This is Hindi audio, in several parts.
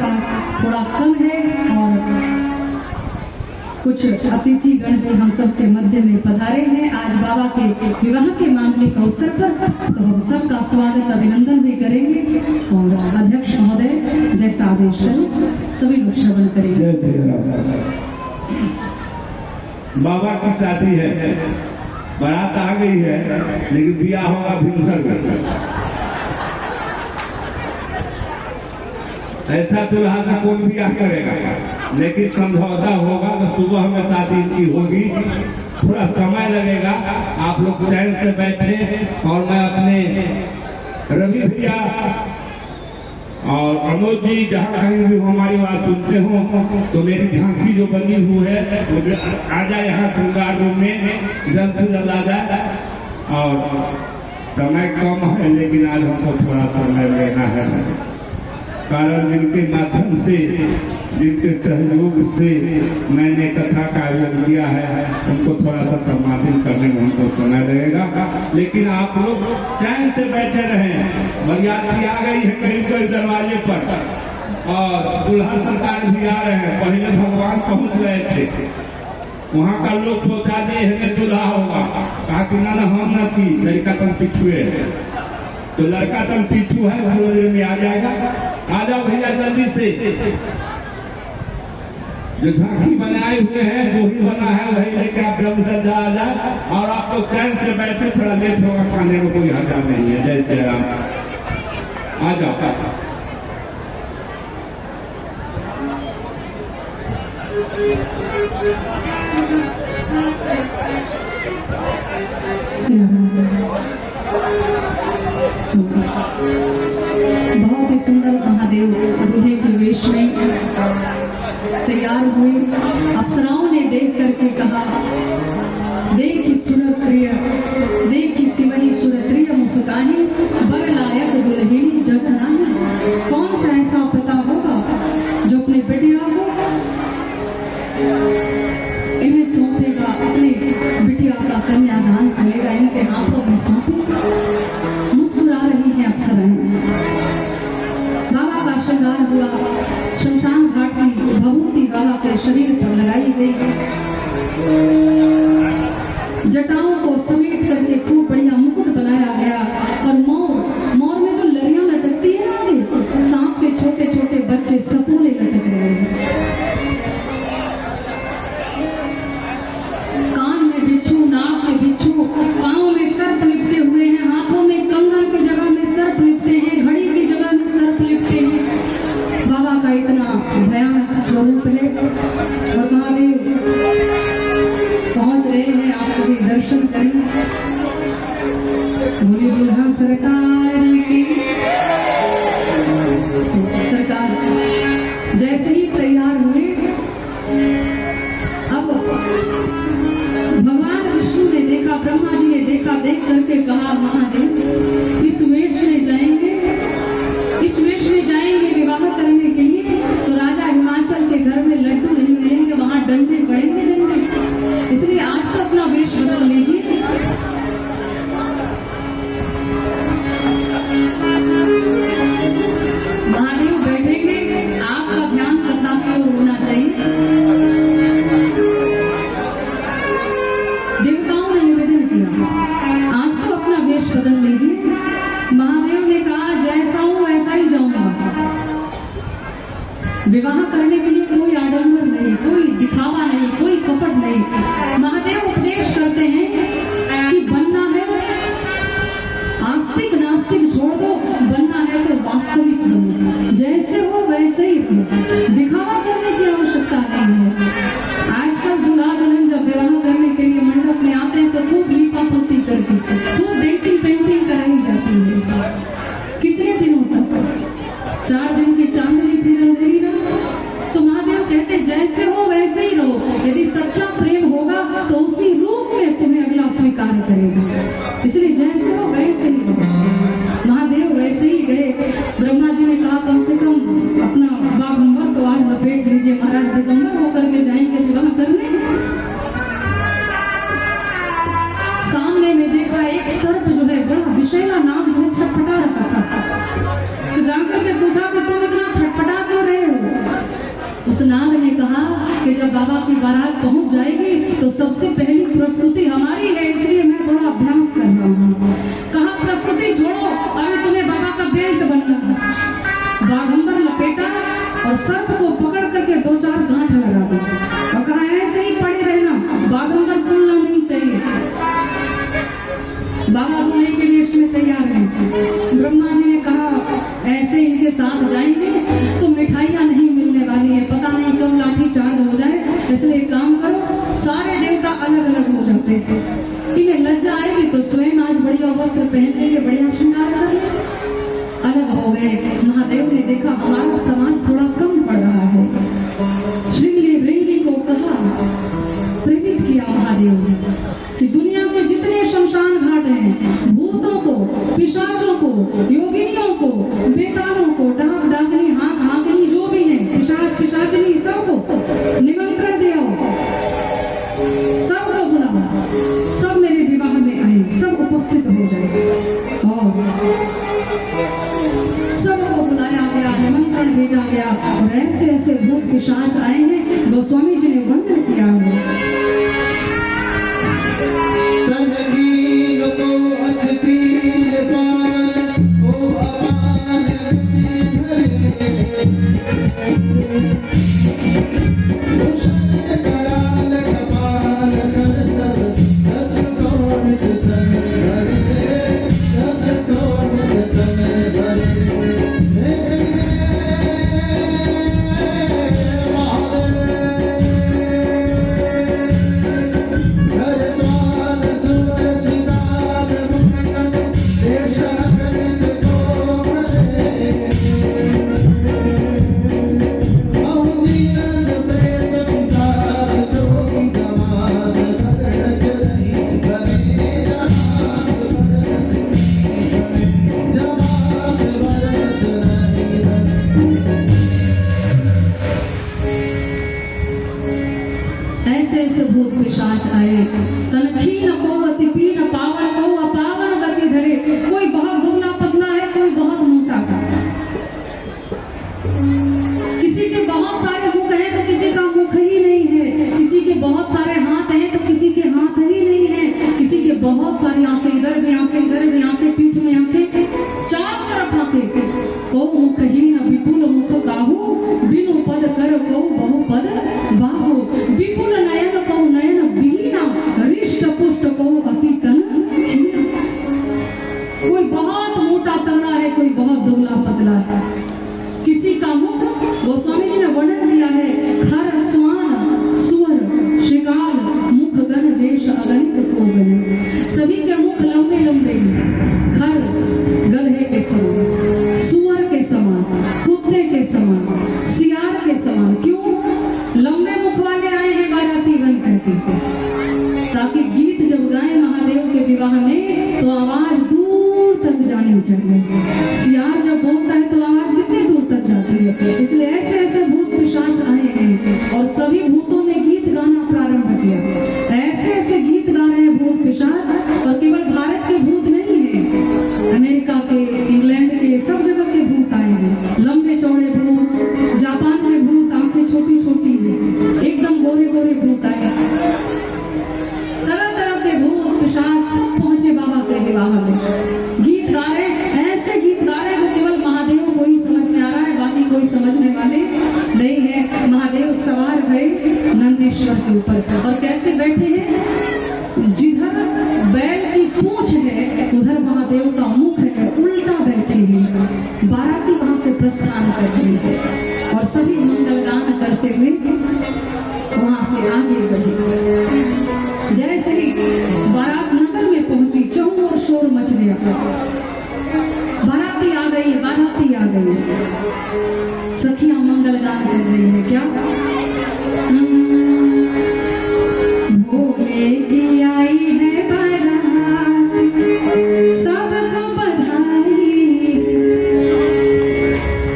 पास थोड़ा कम है और कुछ अतिथि गण भी हम सबके मध्य में पधारे हैं आज बाबा के विवाह के मामले के अवसर पर, तो हम सबका स्वागत अभिनंदन भी करेंगे और अध्यक्ष महोदय जैसा आदेश करें सभी लोग श्रवण करेंगे। बाबा की शादी है, बारात आ गई है, लेकिन बिया होगा भिनसर में। ऐसा दुल्हा का कौन बिया करेगा, लेकिन समझौता होगा तो सुबह में शादी की होगी। थोड़ा समय लगेगा, आप लोग चैन से बैठे और मैं अपने रवि भैया और अनोज जी जहाँ कहीं भी हमारी बात सुनते हो तो मेरी झांकी जो बनी हुई है मुझे आ जाए यहाँ श्रृंगार रूम में, जल्द से जल्द आ जाए। और समय कम है लेकिन आज हमको थोड़ा समय लेना है, कारण जिनके माध्यम से जिनके सहयोग से मैंने कथा का आयोजन किया है उनको थोड़ा सा सम्मानित करने में हमको समय लगेगा। लेकिन आप लोग चैन से बैठे रहें। बरियाती आ गई है करीब करीब दरवाजे पर और दुल्हा सरकार भी आ रहे हैं। पहले भगवान पहुंच गए थे, वहाँ का लोग सोचा दे है दुल्हा होगा, कहा कि ना हम न थी, लड़का तुम पिछुए है, तो लड़का तुम पीछू है, थोड़ी में आ जाएगा। आ जाओ भैया जल्दी से। जो झांकी बनाए हुए हैं जो ही बना है वही लेके आप जल्द से जा जाए और आप तो चैन से बैठे, थोड़ा लेट होगा, खाने में कोई हर्जा नहीं है। जय श्री राम। आ जाओ। बहुत ही सुंदर महादेव दूल्हे के वेश में तैयार हुए। अप्सराओं ने देख करके कहा, देखी सुरप्रिय, देखी सिवनी सुरप्रिय मुस्कानी, बर लायक दुल्हनी जग नाही। कौन सा ऐसा पता होगा जो अपने बेटिया को इन्हें सौंपेगा, अपने बिटिया का कन्यादान करेगा, इनके हाथों में सौंपेगा। मुस्कुरा रही है अप्सराएं। बाबा का श्रृंगार हुआ, शमशान घाट की भभूति बाबा के शरीर पर लगाई गई, जटाओं को समेट करके खूब बढ़िया मुकुट बनाया गया और मोर में जो लड़ियां लटकती है आगे, सांप के छोटे छोटे बच्चे सपूले लटक रहे हैं। कान में बिच्छू, नाक में बिच्छू, पांव में सर्प लिपटे हुए हैं, हाथों में कंगन की जगह में सर्प लिपटे हैं, घड़ी की जगह में सर्प लिपटे हैं। बाबा का इतना भयानक स्वरूप है और महादेव पहुंच रहे हैं, आप सभी दर्शन करें। बोले दुल्हा सरकार की सरकार। जैसे ही तैयार हुए, अब भगवान विष्णु ने देखा, ब्रह्मा जी ने देखा, देख करके कहा, महादेव इस वेश में जाएंगे, इस वेश में जाएंगे विवाह करने के लिए, तो राजा हिमाचल के घर में लड्डू नहीं मिलेंगे, वहां डंडे पड़ेंगे डंडे। इसलिए आज तो अपना वेश बदल लीजिए। महादेव बैठेंगे, आपका ध्यान कथा की ओर होना चाहिए। देवताओं ने निवेदन किया, आज तो अपना वेश बदल लीजिए। महादेव ने कहा, जैसा हूं वैसा ही जाऊंगा। विवाह करने के लिए कोई आडंबर नहीं, कोई दिखावा नहीं, कोई कपट नहीं। महादेव उपदेश करते हैं कि बनना है आस्तिक नास्तिक छोड़ दो, बनना है तो वास्तविक बनो, जैसे हो वैसे ही हो, दिखावा करने की आवश्यकता नहीं है। आजकल दूल्हा दुल्हन जब विवाह करने के लिए मंडप में आते हैं तो खूब लीपा पोती करके खूब पेंटिंग कराई जाती है। कितने दिनों तक? 4 दिन की चांदनी फिर अंधेरी रहो। तो महादेव कहते जैसे हो वैसे ही रहो। यदि सच्चा प्रेम होगा तो उसी रूप में तुम्हें अगला स्वीकार करेगा। इसलिए जैसे हो वैसे ही रहो। महादेव वैसे ही गए। ब्रह्मा जी ने कहा, कम से कम अपना बागंबर तो आज लपेट लीजिए, महाराज दिगंबर होकर के जाएंगे विवाह करने। सामने में देखा एक सर्प जो है, बड़ा विषैला नाग जो है, छटपटा रखा था। तो जाकर के पूछा कि तुम इतना छटपटा क्यों रहे हो? जब बाबा की बारात पहुंच जाएगी तो सबसे पहली प्रस्तुति हमारी है, इसलिए मैं थोड़ा अभ्यास कर रहा हूँ। कहा प्रस्तुति छोड़ो, अभी तुम्हें बाबा का बेल्ट बनना है। बाघंबर लपेटा और सर्प को पकड़ करके 2-4 गांठ लगा दी और कहा ऐसे ही पड़े रहना, बाघंबर खुलना नहीं चाहिए। बाबा दूल्हे के वेश में तैयार हैं। ब्रह्मा जी ने कहा ऐसे इनके साथ जाएंगे तो मिठाइयां नहीं मिलने वाली है, पता नहीं कब लाठी चार्ज हो जाए, इसलिए एक काम करो, सारे देवता अलग अलग हो जाते हैं। इन्हें लज्जा आएगी तो स्वयं आज बढ़िया वस्त्र पहन लेंगे, बढ़िया श्रृंगार करेंगे। अलग हो गए। महादेव ने देखा हमारा समाज थोड़ा कम पड़ रहा है। श्रृंगी को कहा, प्रेरित किया महादेव ने कि दुनिया के जितने शमशान घाट हैं, भूतों को, पिशाचों को, योगिनियों को, बेतारों को, डाक डाकनी, हाँक हाँकनी, जो भी है, पिशाच पिशाचनी, सबको निमंत्रण दे आओ, सबको बुलाओ, सब मेरे विवाह में आए, सब उपस्थित हो जाए। और सबको बुलाया गया, निमंत्रण भेजा गया और ऐसे ऐसे भूत पिशाच आए हैं, गोस्वामी जी ने वर्णन किया है। बहुत सारी आंखें, इधर भी आंखें, इधर भी आंखें, पीठ में आंखें, चारों तरफ आंखें। को मुखहीन विपुल मुख गाहु, बिनु पद कर को बहु पद बाहु, विपुल नयन को नयन बीना, रिष्ट पुष्ट को अति तन हीना। कोई बहुत मोटा तगड़ा है, कोई बहुत दुबला पतला है। किसी का मुख, गोस्वामी जी ने वर्णन दिया है, खर स्वान सुअर श्रृंगार मुख गण वेश अगणित को गण। सभी के मुख लंबे लंबे हैं, खर गधे के समान, सुअर के समान, कुत्ते के समान, सियार के समान। क्यों लंबे मुख वाले आए हैं बाराती बन करके? ताकि गीत जब गाए महादेव के विवाह में तो आवाज दूर तक जानी चाहिए। सियार जब बोलता है तो आवाज कितनी दूर तक जाती है। इसलिए ऐसे ऐसे भूत पिशाच आए हैं और सभी भूतों ने गीत गाना प्रारंभ किया। ऐसे ऐसे गीत गा रहे हैं भूत पिशाच, और केवल भारत के भूत नहीं है, अमेरिका के, इंग्लैंड के, सब जगह के भूत आए हैं। लंबे चौड़े भूत, जापान के भूत, आंखें छोटी छोटी है, एकदम गोरे गोरे भूत आए। तरह तरह के भूत पिशाच सब पहुंचे बाबा के विवाह में। गीत गा रहे, ऐसे गीत गा रहे जो केवल महादेव को ही समझ में आ रहा है, बाकी कोई समझने वाले नहीं है। महादेव सवार है नंदीश्वर के ऊपर और कैसे बैठे हैं, जिधर बैल की पूंछ है उधर महादेव का मुख है, उल्टा बैठे हैं। बाराती वहां से प्रस्थान कर रही है और सभी मंगल गान करते हुए वहां से आगे बढ़े। जैसे ही बारात नगर में पहुंची, चौं और शोर मच गया। बाराती आ गई, बाराती आ गई। सखियां मंगल गान कर रही है। क्या भोले की आई है बारात, सबको बधाई।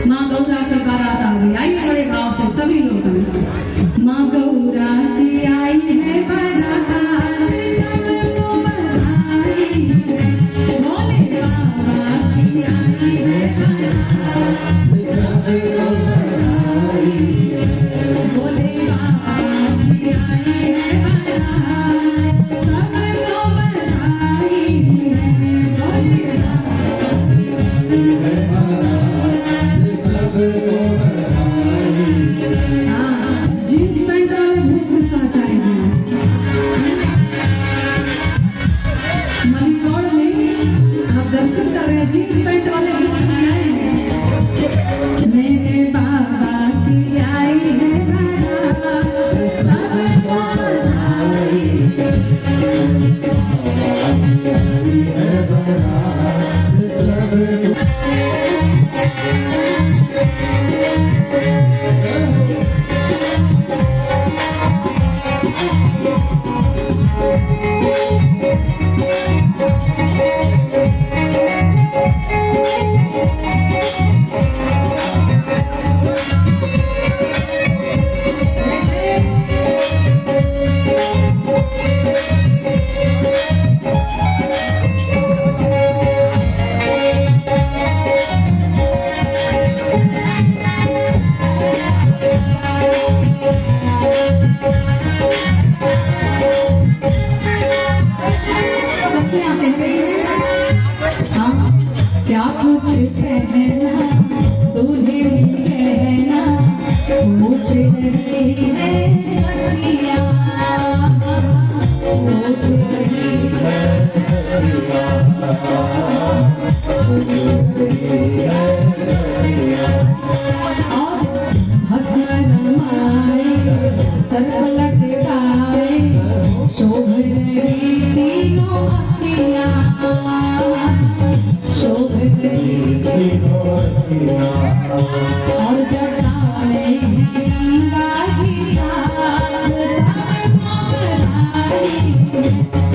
माँ गौरा की बारात आ गई। आइए बड़े भाव से सभी लोग, माँ गौरा की आई है बारात, सबको बधाई। भोले बाबा की आई है बारात, सबको बधाई। भोले बाबा रही है सखिया, पूछ रही है सखिया, पूछ रही है सखिया। और हंसन मारे सर पलट गाए, शोभ रही तीनों अखियाँ, शोभ रही तीनों अखियाँ। और जटा में गंगा जी साथ सब मोहराई,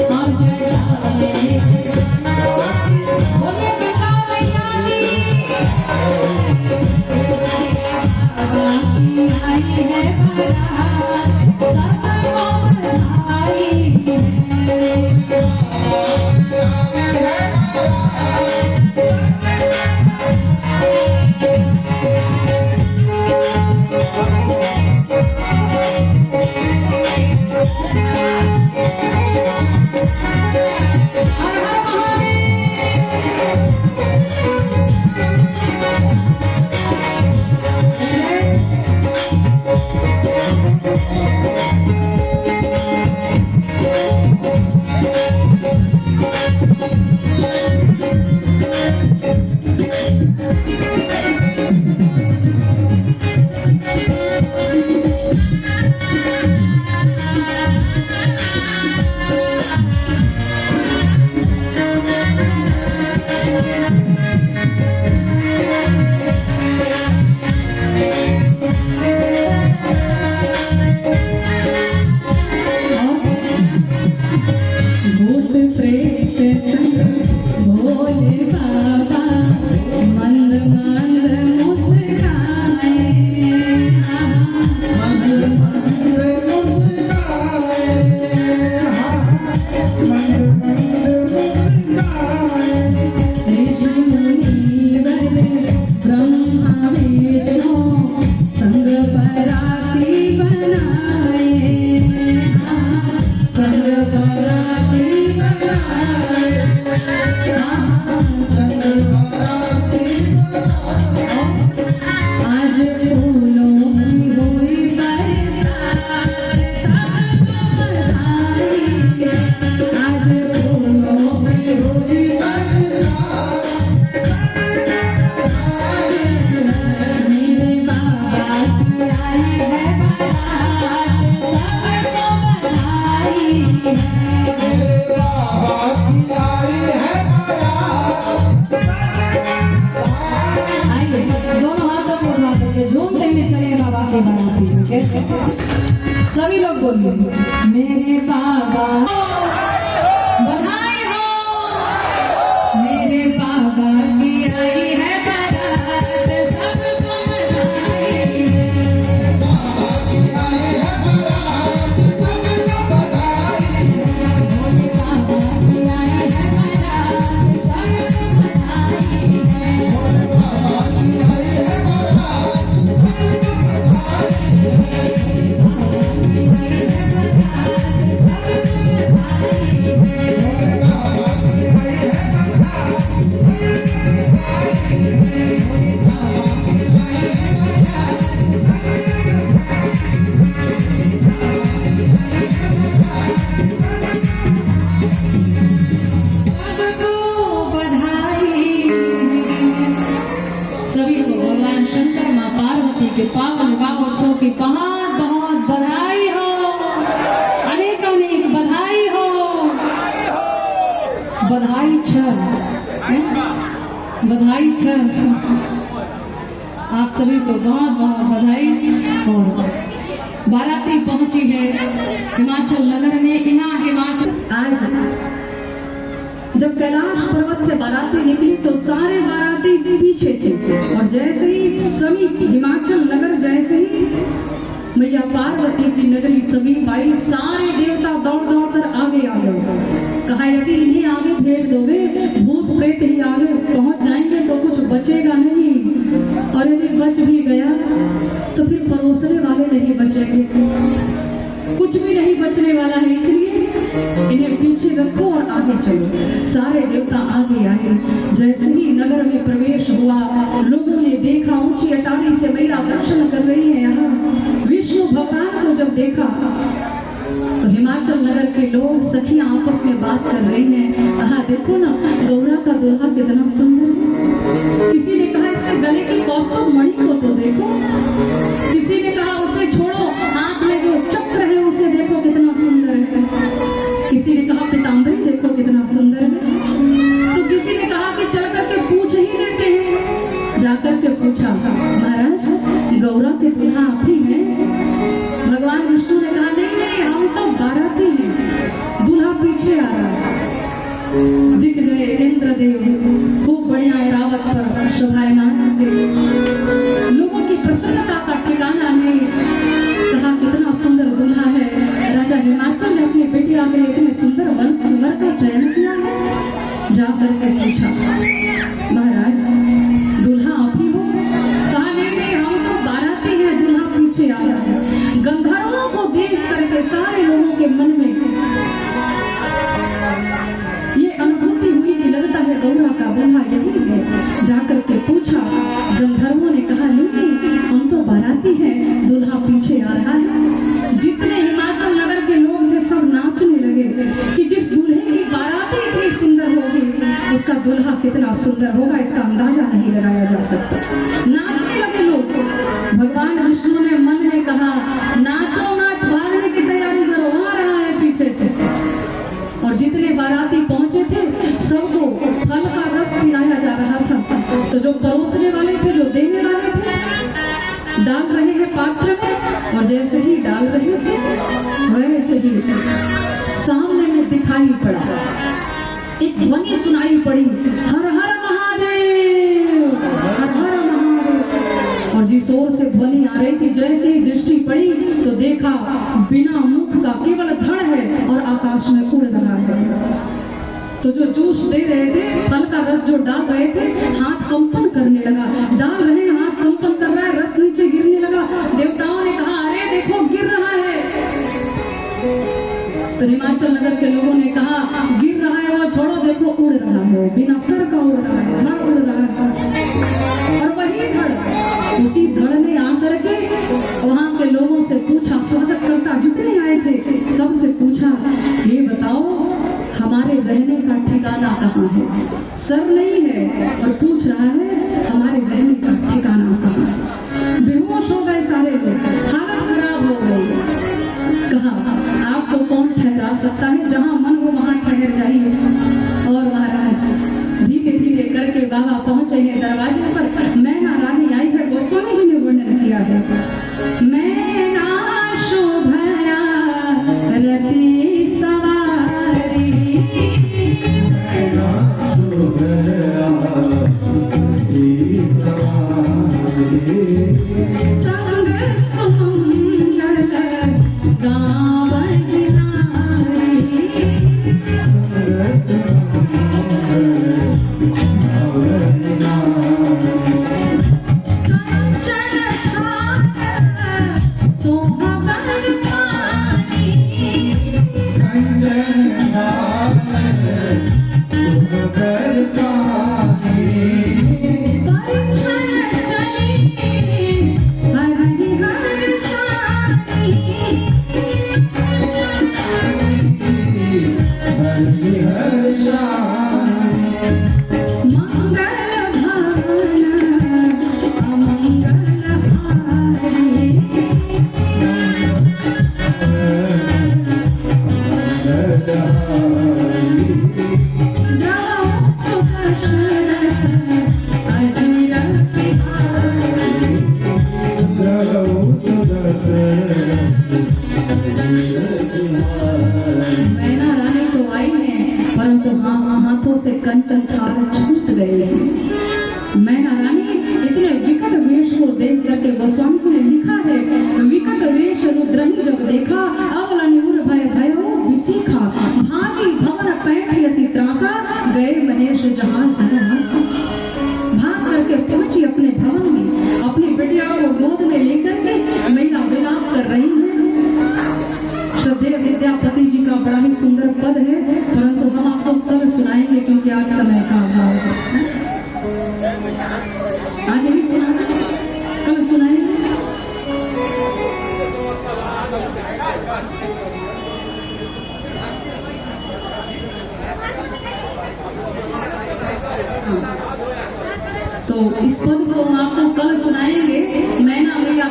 और जटा में बोलिए गंगा मैया की आई है बारात, सब मोहराई है। भूत प्रेत संग भोले बाबा मंद मंद मुस्काए, मंद मंद मुस्काए, मंद मंद मुस्काए। ऋषि मुनि वर ब्रह्मा विष्णु संग बराती बनाए, संग बराती बनाए, संग बराती बनाए। आज फूलों की हुई बरसात, सब बधाई, आज फूलों की हुई बरसात, मेरे बाबा की आई है बारात, सबको बधाई है। आइए दोनों हाथों को उठा करके झूम देंगे, चले बाबा की बाराती में। कैसे सभी लोग बोलिए, मेरे बाबा बधाई हो, मेरे बाबा की आई है बारात, सबको बधाई है। बाबा की आई है बारात, सबको बधाई है। भोले बाबा की आई है बारात, सबको बधाई है। भोले बाबा की आई है बारात, सबको बधाई है। बाबा की आई है बारात, सबको बधाई है। भोले बाबा की आई है सभी को भगवान शंकर माँ पार्वती के पावन गावोत्सव की बहुत बहुत बधाई हो, अनेक अनेक बधाई हो। बधाई बधाई आप सभी को बहुत बहुत बधाई। और बाराती पहुंची है हिमाचल नगर में। यहाँ हिमाचल आज जब कैलाश पर्वत से बाराती निकली तो सारे बाराती पीछे थे, और जैसे ही सभी हिमाचल नगर, जैसे ही मैया पार्वती की नगरी सभी भाई सारे देवता दौड़ दौड़ कर आगे आ गए। कहा यदि इन्हें आगे भेज दोगे, भूत प्रेत ही आगे पहुंच जाएंगे तो कुछ बचेगा नहीं, और यदि बच भी गया तो फिर परोसने वाले नहीं बचेंगे, कुछ भी नहीं बचने वाला है। इसलिए इन्हें पीछे रखो और आगे चलो। सारे देवता आगे आए। जैसे ही नगर में प्रवेश हुआ, लोगों ने देखा ऊंची अटारी से मैया दर्शन कर रही है। यहाँ देखा तो हिमाचल नगर के लोग सखियां आपस में बात कर रही हैं, कहा देखो ना गौरा का दुल्हा कितना सुंदर है। किसी ने कहा इसके गले की कौस्तुभ मणि को तो देखो, किसी ने कहा उसे छोड़ो, हाथ में जो चक्र है उसे देखो कितना सुंदर है, किसी ने कहा पीताम्बरी देखो कितना सुंदर है, तो किसी ने कहा कि चल करके पूछ ही लेते हैं। जाकर के पूछा, महाराज गौरा के दुल्हा आप ही हैं? भगवान विष्णु ने कहा नहीं नहीं, हम तो बाराती हैं, दूल्हा पीछे आ रहा है। दिख गए इंद्रदेव खूब बढ़िया ऐरावत पर शोभायमान थे, लोगों की प्रसन्नता का ठिकाना नहीं। कहा कितना सुंदर दूल्हा है, राजा हिमाचल ने अपनी बेटिया के लिए इतने सुंदर वर का चयन किया है। जाकर के पूछा, महाराज दूल्हा आप ही हो? कहा नहीं नहीं, हम तो बाराती हैं, दूल्हा पीछे आ रहा है। गंधर्वों को देख करके सारे लोगों के मन में ये अनुभूति हुई कि लगता है गौरा का दूल्हा यही है। जाकर के पूछा, गंधर्वों ने कहा नहीं नहीं, हम तो बाराती हैं, दूल्हा पीछे आ रहा है। जितने हिमाचल नगर के लोग थे सब नाचने लगे कि जिस दूल्हे की बाराती इतनी सुंदर होगी उसका दूल्हा कितना सुंदर होगा, इसका अंदाजा नहीं लगाया जा सकता। नाचने लगे लोग। भगवान विष्णु ने मन में कहा, नाचो मत, भागने की तैयारी करो, आ रहा है पीछे से। और जितने बाराती पहुंचे थे सबको फल का रस पिलाया जा रहा था। तो जो परोसने वाले थे, जो देने वाले थे, डाल रहे हैं पात्र में, और जैसे ही डाल रहे थे वैसे ही सामने में दिखाई पड़ा, एक ध्वनि सुनाई पड़ी, हर हर महादेव, हर हर महादेव। और जिस ओर से ध्वनि आ रही थी, जैसे ही दृष्टि पड़ी तो देखा बिना मुख का केवल धड़ है और आकाश में उड़ रहा है। तो जो जूस दे रहे थे, फल का रस जो डाल रहे थे, हाथ कंपन करने लगा, डाल रहे हैं, हाथ कंपन कर रहा है, रस नीचे गिरने लगा। देवताओं ने कहा, अरे देखो गिर रहा है। तो हिमाचल नगर के लोगों ने कहा, गिर रहा है वो छोड़ो, देखो उड़ रहा है, बिना सर का उड़ रहा है, धड़ उड़ रहा है। और वही धड़, उसी धड़ ने आकर के वहां के लोगों से पूछा, स्वागत करता जितने आए थे सबसे पूछा, ये बताओ हमारे रहने का ठिकाना कहाँ है? सर नहीं है और पूछ रहा है हमारे रहने का ठिकाना कहाँ है। बेहोश हो गए सारे लोग, हालत खराब हो गई। कहा आपको कौन ठहरा सकता है, जहाँ मन हो वहाँ ठहर जाइए। और महाराज धीरे धीरे करके बाबा पहुंचे हैं दरवाजे पर। मैना रानी आई है, गोस्वामी जी ने वर्णन किया है, मैना शोभया रति सवारी, संग सुमंगल गावन नारी, कंचन थार सोहबर पानी, कंचन थार सोहबर पानी, परिछन चली हरि हर सानी, हरि हर सानी, मंगल भवन अमंगल हारी, राम सुदर्शन अजय बिहारी, मैना रानी तो आई है, परंतु हाथों से कंचन थार छूट गए हैं। मैना रानी इतने विकट वेश को देख करके गोस्वामी ने लिखा है, विकट वेश रुद्रही जब देखा, अवल निहुर भय भयो विसीखा, भागी भवन पैठयति त्रासा, गए महेश जहां जहां। भाग करके पहुंची अपने भवन में, अपनी बेटिया को गोद में लेकर के मैया विलाप कर रही है। श्रद्धेय विद्यापति जी का बड़ा ही सुंदर पद है, परंतु हम आपको कल सुनाएंगे क्योंकि आज समय का अभाव है। आज नहीं सुना, कल सुनाएंगे।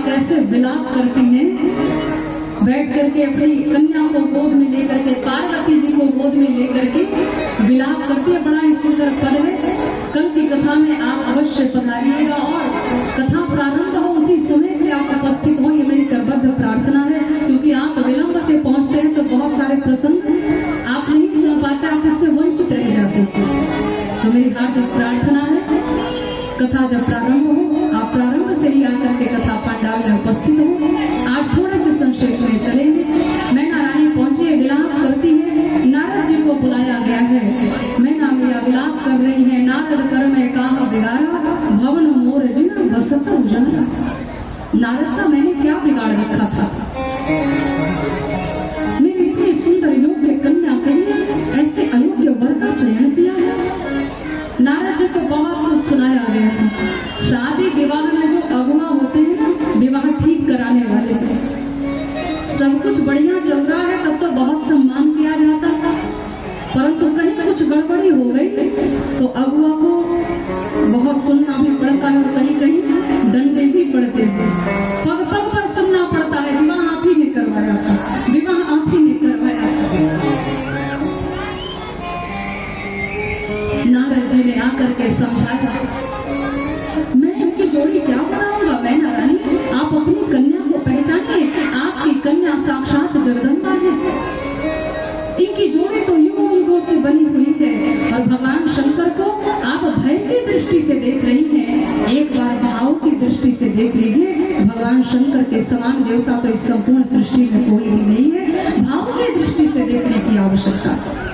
कैसे विलाप करती हैं, बैठ करके अपनी कन्या को गोद में लेकर के, पार्वती जी को गोद में लेकर के विलाप करती है। बड़ा ही सुंदर पद है। कल की कथा में आप अवश्य पधारिएगा और कथा प्रारंभ हो उसी समय से आप उपस्थित हो, ये मेरी करबद्ध प्रार्थना है। क्योंकि आप विलंब से पहुंचते हैं तो बहुत सारे प्रसंग आप नहीं सुन पाते, आप इससे वंचित रह जाते हैं। तो मेरी हार्दिक प्रार्थना है कथा जब प्रारंभ हो आप प्रारंभ से ही आकर के कथा पंडाल में उपस्थित हो। आज थोड़े से संक्षेप में चलेंगे। मैना रानी पहुंची है, विलाप करती है, नारद जी को बुलाया गया है। मैना मैया विलाप कर रही है, नारद कर में कहा बिगाड़ा, भवन मोर जिन बसत उजाला। नारद का मैंने क्या बिगाड़ रखा था, मेरी इतनी सुंदर योग्य कन्या के लिए ऐसे अयोग्य वर का चयन किया है। नारद जी को बहुत कुछ सुनाया गया है। शादी विवाह में जो अगुआ होते हैं, विवाह ठीक कराने वाले, सब कुछ बढ़िया चल रहा है तब तो बहुत सम्मान किया जाता है, परंतु कहीं कुछ गड़बड़ी हो गई तो अगुआ को बहुत सुनना भी पड़ता है और कहीं कहीं डंडे भी पड़ते हैं, पग पग पर सुनना पड़ता है। विवाह आप ही ने करवाया था, विवाह आप ही ने करवाया था। नारद जी ने आकर के समझाया, मैं इनकी जोड़ी क्या बनाऊंगा। मैना रानी आप अपनी कन्या को पहचानिए, आपकी कन्या साक्षात जगदम्बा है। इनकी जोड़ी तो युगों युगों से बनी हुई है और भगवान शंकर को आप भय की दृष्टि से देख रही हैं। एक बार भाव की दृष्टि से देख लीजिए, भगवान शंकर के समान देवता तो इस संपूर्ण सृष्टि में कोई भी नहीं है। भाव की दृष्टि से देखने की आवश्यकता है।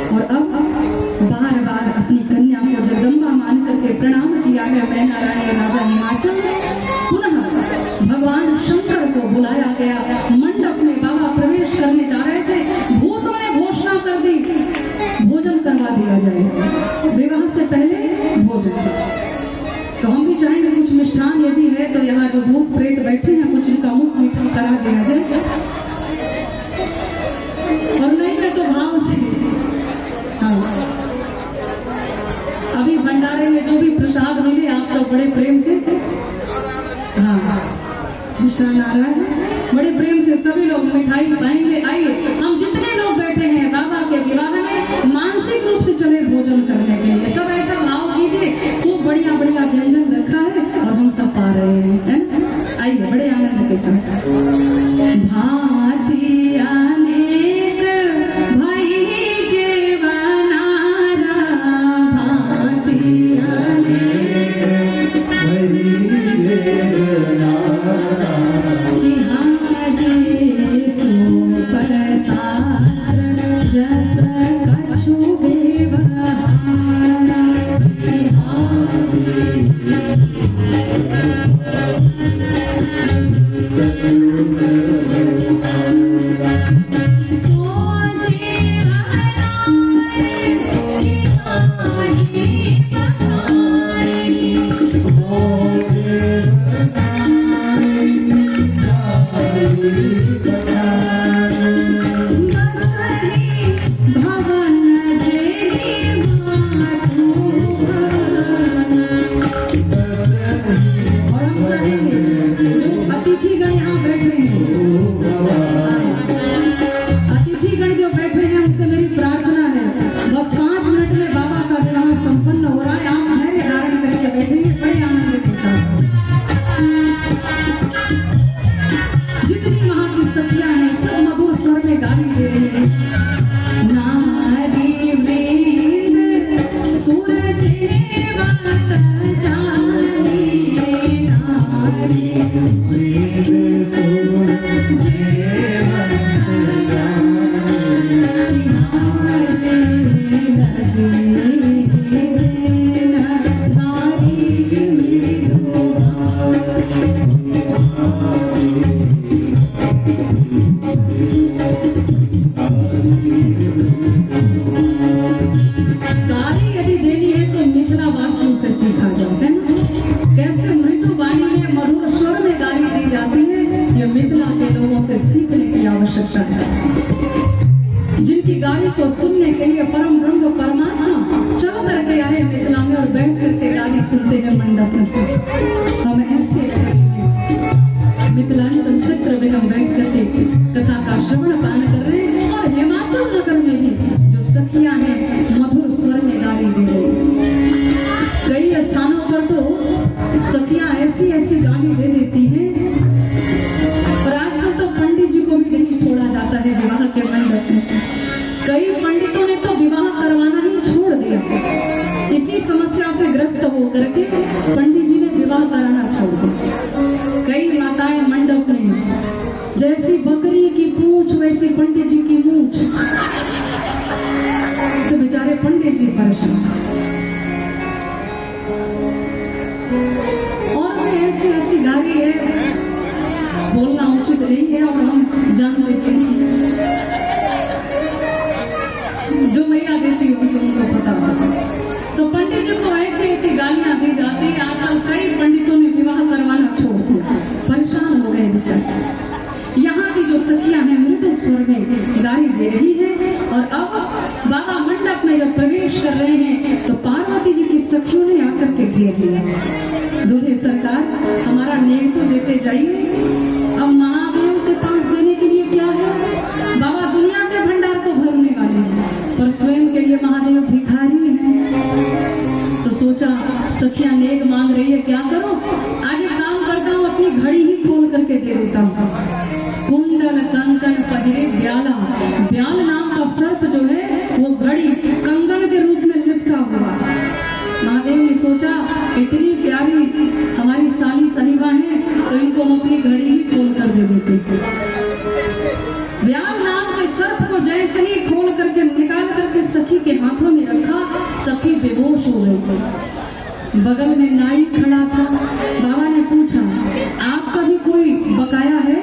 और अब बार बार अपनी कन्या को जगदम्बा मान करके प्रणाम किया है मैना रानी राजा हिमाचल। पुनः भगवान शंकर को बुलाया गया। मंडप में बाबा प्रवेश करने जा रहे थे, भूतों ने घोषणा कर दी भोजन करवा दिया जाए, विवाह से पहले भोजन। तो हम भी चाहेंगे कुछ मिष्ठान यदि है तो यहाँ जो भूत प्रेत बैठे हैं कुछ इनका मुख मीठा करा दिया जाए, और नहीं है तो भाव से। हाँ, अभी भंडारे में जो भी प्रसाद मिले आप सब बड़े प्रेम से, हाँ मिष्ठान आ रहा है, बड़े प्रेम से सभी लोग मिठाई पाएंगे। आइए हम जितने लोग बैठे हैं बाबा के विवाह में मानसिक रूप से चले भोजन करने के लिए, सब ऐसा भाव कीजिए, खूब बढ़िया बढ़िया व्यंजन रखा है और हम सब पा रहे हैं। आइए बड़े आनंद के साथ। भांति अनेक भाई जीवनारा, भांति अनेक जस कछु व्यवहार, जिनकी गाली को सुनने के लिए परम ब्रह्म परमात्मा चल करके आए मिथिला में और बैठ करके गाली सुनते हैं मंडप में। हमें ऐसे है विवाह के मंडप में। कई पंडितों ने तो विवाह करवाना ही छोड़ दिया। इसी समस्या से ग्रस्त होकर के पंडित जी ने विवाह कराना छोड़ दिया। कई माताएं मंडप में जैसी बकरी की पूंछ वैसी पंडित जी की मूंछ, तो बेचारे पंडित जी परेशान। और में ऐसी ऐसी गाली है, बोलना उचित नहीं है और हम जानते भी नहीं, जो महिला देती होगी उनको पता होगा। तो पंडित जी को ऐसी ऐसी गालियां दी जाती है। आजकल कई पंडितों ने विवाह करवाना छोड़ दिया, परेशान हो गए बेचारे। यहाँ की जो सखियां हैं मृदु स्वर में गाली दे रही है। और अब बाबा मंडप में जब प्रवेश कर रहे हैं तो पार्वती जी की सखियों ने आकर के घेर लिया। दूल्हे सरकार, हमारा नेम तो देते जाइए, अब महादेव के पास देने के लिए क्या है? बाबा दुनिया के भंडार को भरने वाले हैं, पर स्वयं के लिए महादेव भिखारी हैं। तो सोचा सखियां नेक मांग रही है, क्या करो, आज एक काम करता हूँ, अपनी घड़ी ही खोल करके दे देता हूँ। कुंडल कंकण पहरे ब्याला, ब्याल नाम का सर्प जो है वो घड़ी कंगन के रूप में लिपटा हुआ। महादेव ने सोचा इतनी प्यारी हमारी साली सनीवा है तो इनको हम अपनी घड़ी ही खोल कर दे देते। ब्याल नाम के सर्प को जैसे ही खोल करके निकाल करके सखी के हाथों में रखा, सखी बेहोश हो गई। बगल में नाई खड़ा था। बाबा ने पूछा, आपका भी कोई बकाया है?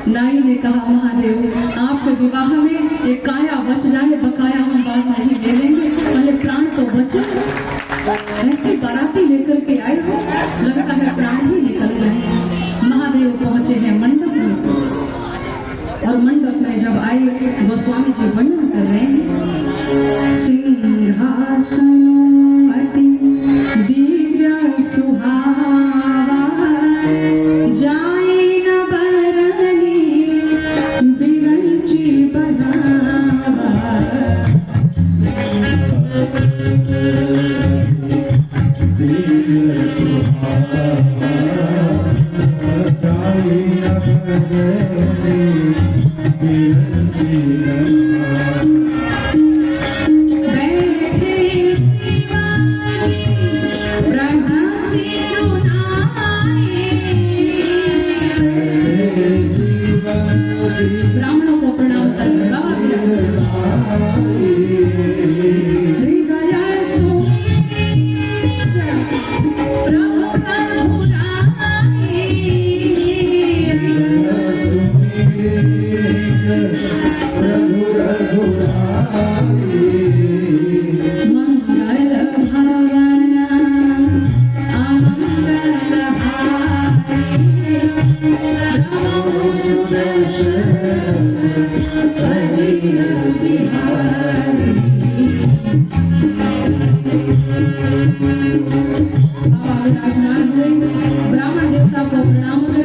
नाई ने कहा, महादेव आपके विवाह में एक काया बच जाए, बकाया हम बाद नहीं ले लेंगे, पहले प्राण तो बचे। ऐसी बाराती लेकर के आए हो, लगता है प्राण ही निकल जाए। महादेव पहुंचे हैं मंडप में और मंडप में जब आए गोस्वामी जी वर्णन कर रहे हैं, सिंहासन अति दिव्य सुहावा, जाए न बरनी बिरंची बनावा। ब्राह्मणों को प्रणाम करके ब्राह्मण देवता को प्रणाम करके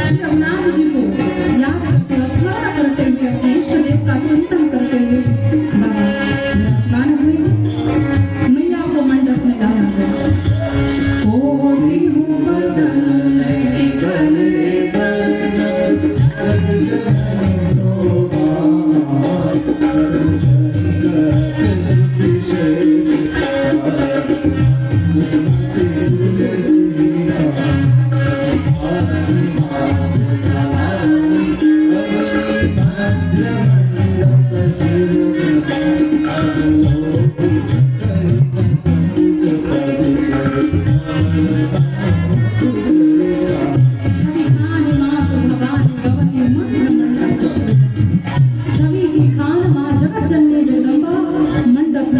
श्री रघुनाथ जी को याद करते हुए स्मरण करते हुए अपने इष्ट देव का चिंतन करते हुए विराजमान हुए। मैया को मंडप में गाया गया, कोटि हूँ बदन नहीं करे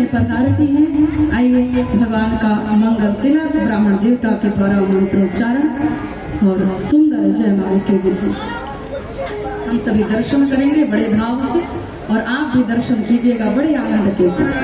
पधारती हैं। आइए भगवान का मंगल तिलक ब्राह्मण देवता के द्वारा मंत्रोच्चारण और सुंदर जयमाल के विधि हम सभी दर्शन करेंगे बड़े भाव से, और आप भी दर्शन कीजिएगा बड़े आनंद के साथ।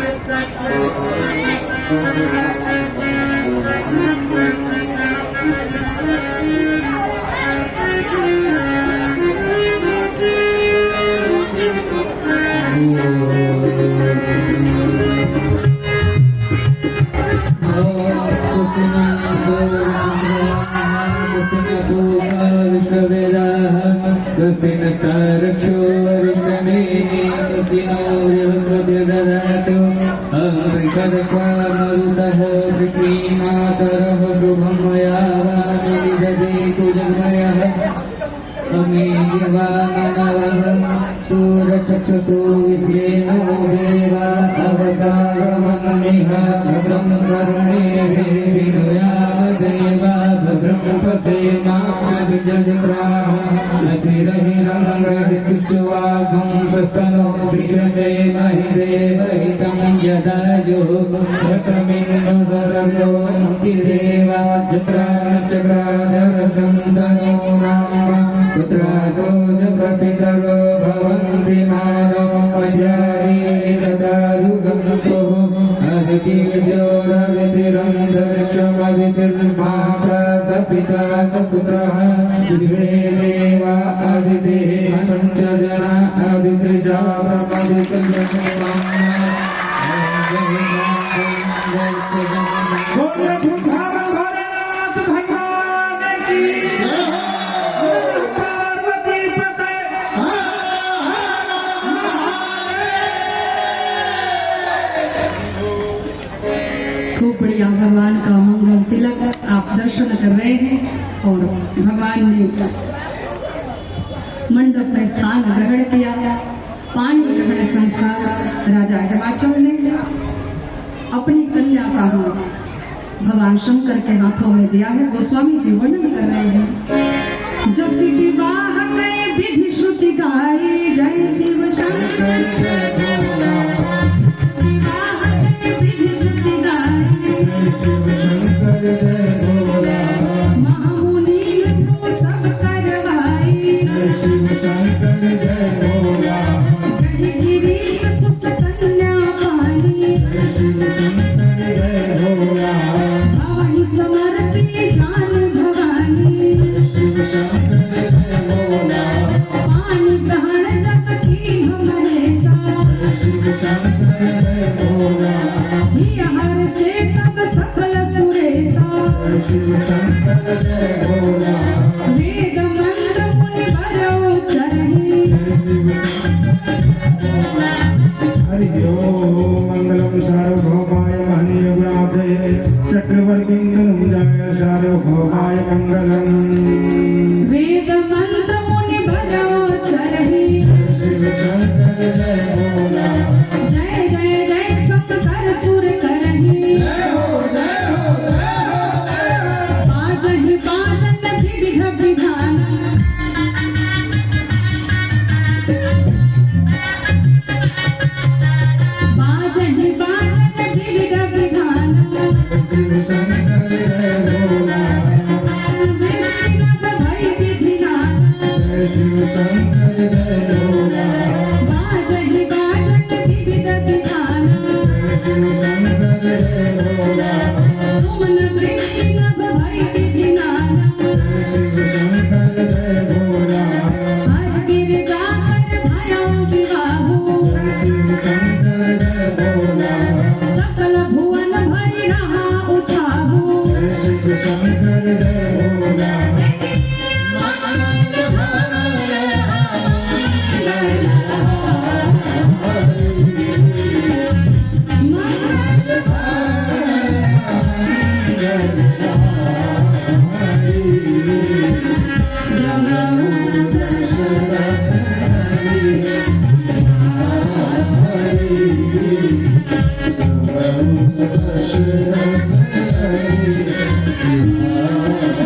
स्वस्ति नस्तारक्षो कर्कमरुतः पृथ्वीमातरः शुभं मयावान् विदधे कुजगमयः अग्निर्वामनवः सूरचक्षुषो विश्लेनो देवा अवसागमन्निह भद्रं कर्णेभिः देवा भद्रं पश्येमाक्षभिजत्राः स्थिरहिरङ्गहिस्तुष्टवाघं सस्तनो विग्रजेमहि देवहितं यदाजुः शतमिन्नो दशर्गो देवा जत्राचक्राधरसन्तनो नाम पुत्रासो जगपितरो भवन्ति मानो मध्यारीरदारुगन्तुः अदितिर्जोरदितिरन्तरिक्षमदितिर्माता सपिता सपुत्रः द्वे देवा अदितिः पञ्चजना खूब बढ़िया भगवान का मंगल तिलक आप दर्शन कर रहे हैं और भगवान ने मंडप में स्थान ग्रहण किया। पानी ग्रहण संस्कार राजा हिमाचल ने अपनी कन्या का हाथ भगवान शंकर के हाथों में दिया है। गोस्वामी जी वर्णन कर रहे हैं, जस विवाह गए विधि श्रुति गाई जय शिव शंकर महामुनि सो सब करवाई गिरीश कुश कन्या पानी भवानी समर्पी जान भवानी पानी ग्रहण जप की हमेशा हर से तब सकल सुरेशा वेद मंत्र मुनि बरो चरही। हरि ओम मंगलम सार्वभौमाय महनीय गुणाब्धये चक्रवर्तीं तनुजाय सार्वभौमाय मंगलम। वेद मंत्र मुनि बरो चरही जय जय जय शंकर सुर करही बाजहि बाजन विविध विधान बाजहि बाजन विविध विधान सर्वेश्वर भय विधिनाथ बाजहि बाजन विविध विधान सुमन वृत्ति नभ भय विधिनाथ हर गिरिजाकर भयो विवाहु सकल भुवन भय रहा उछाहु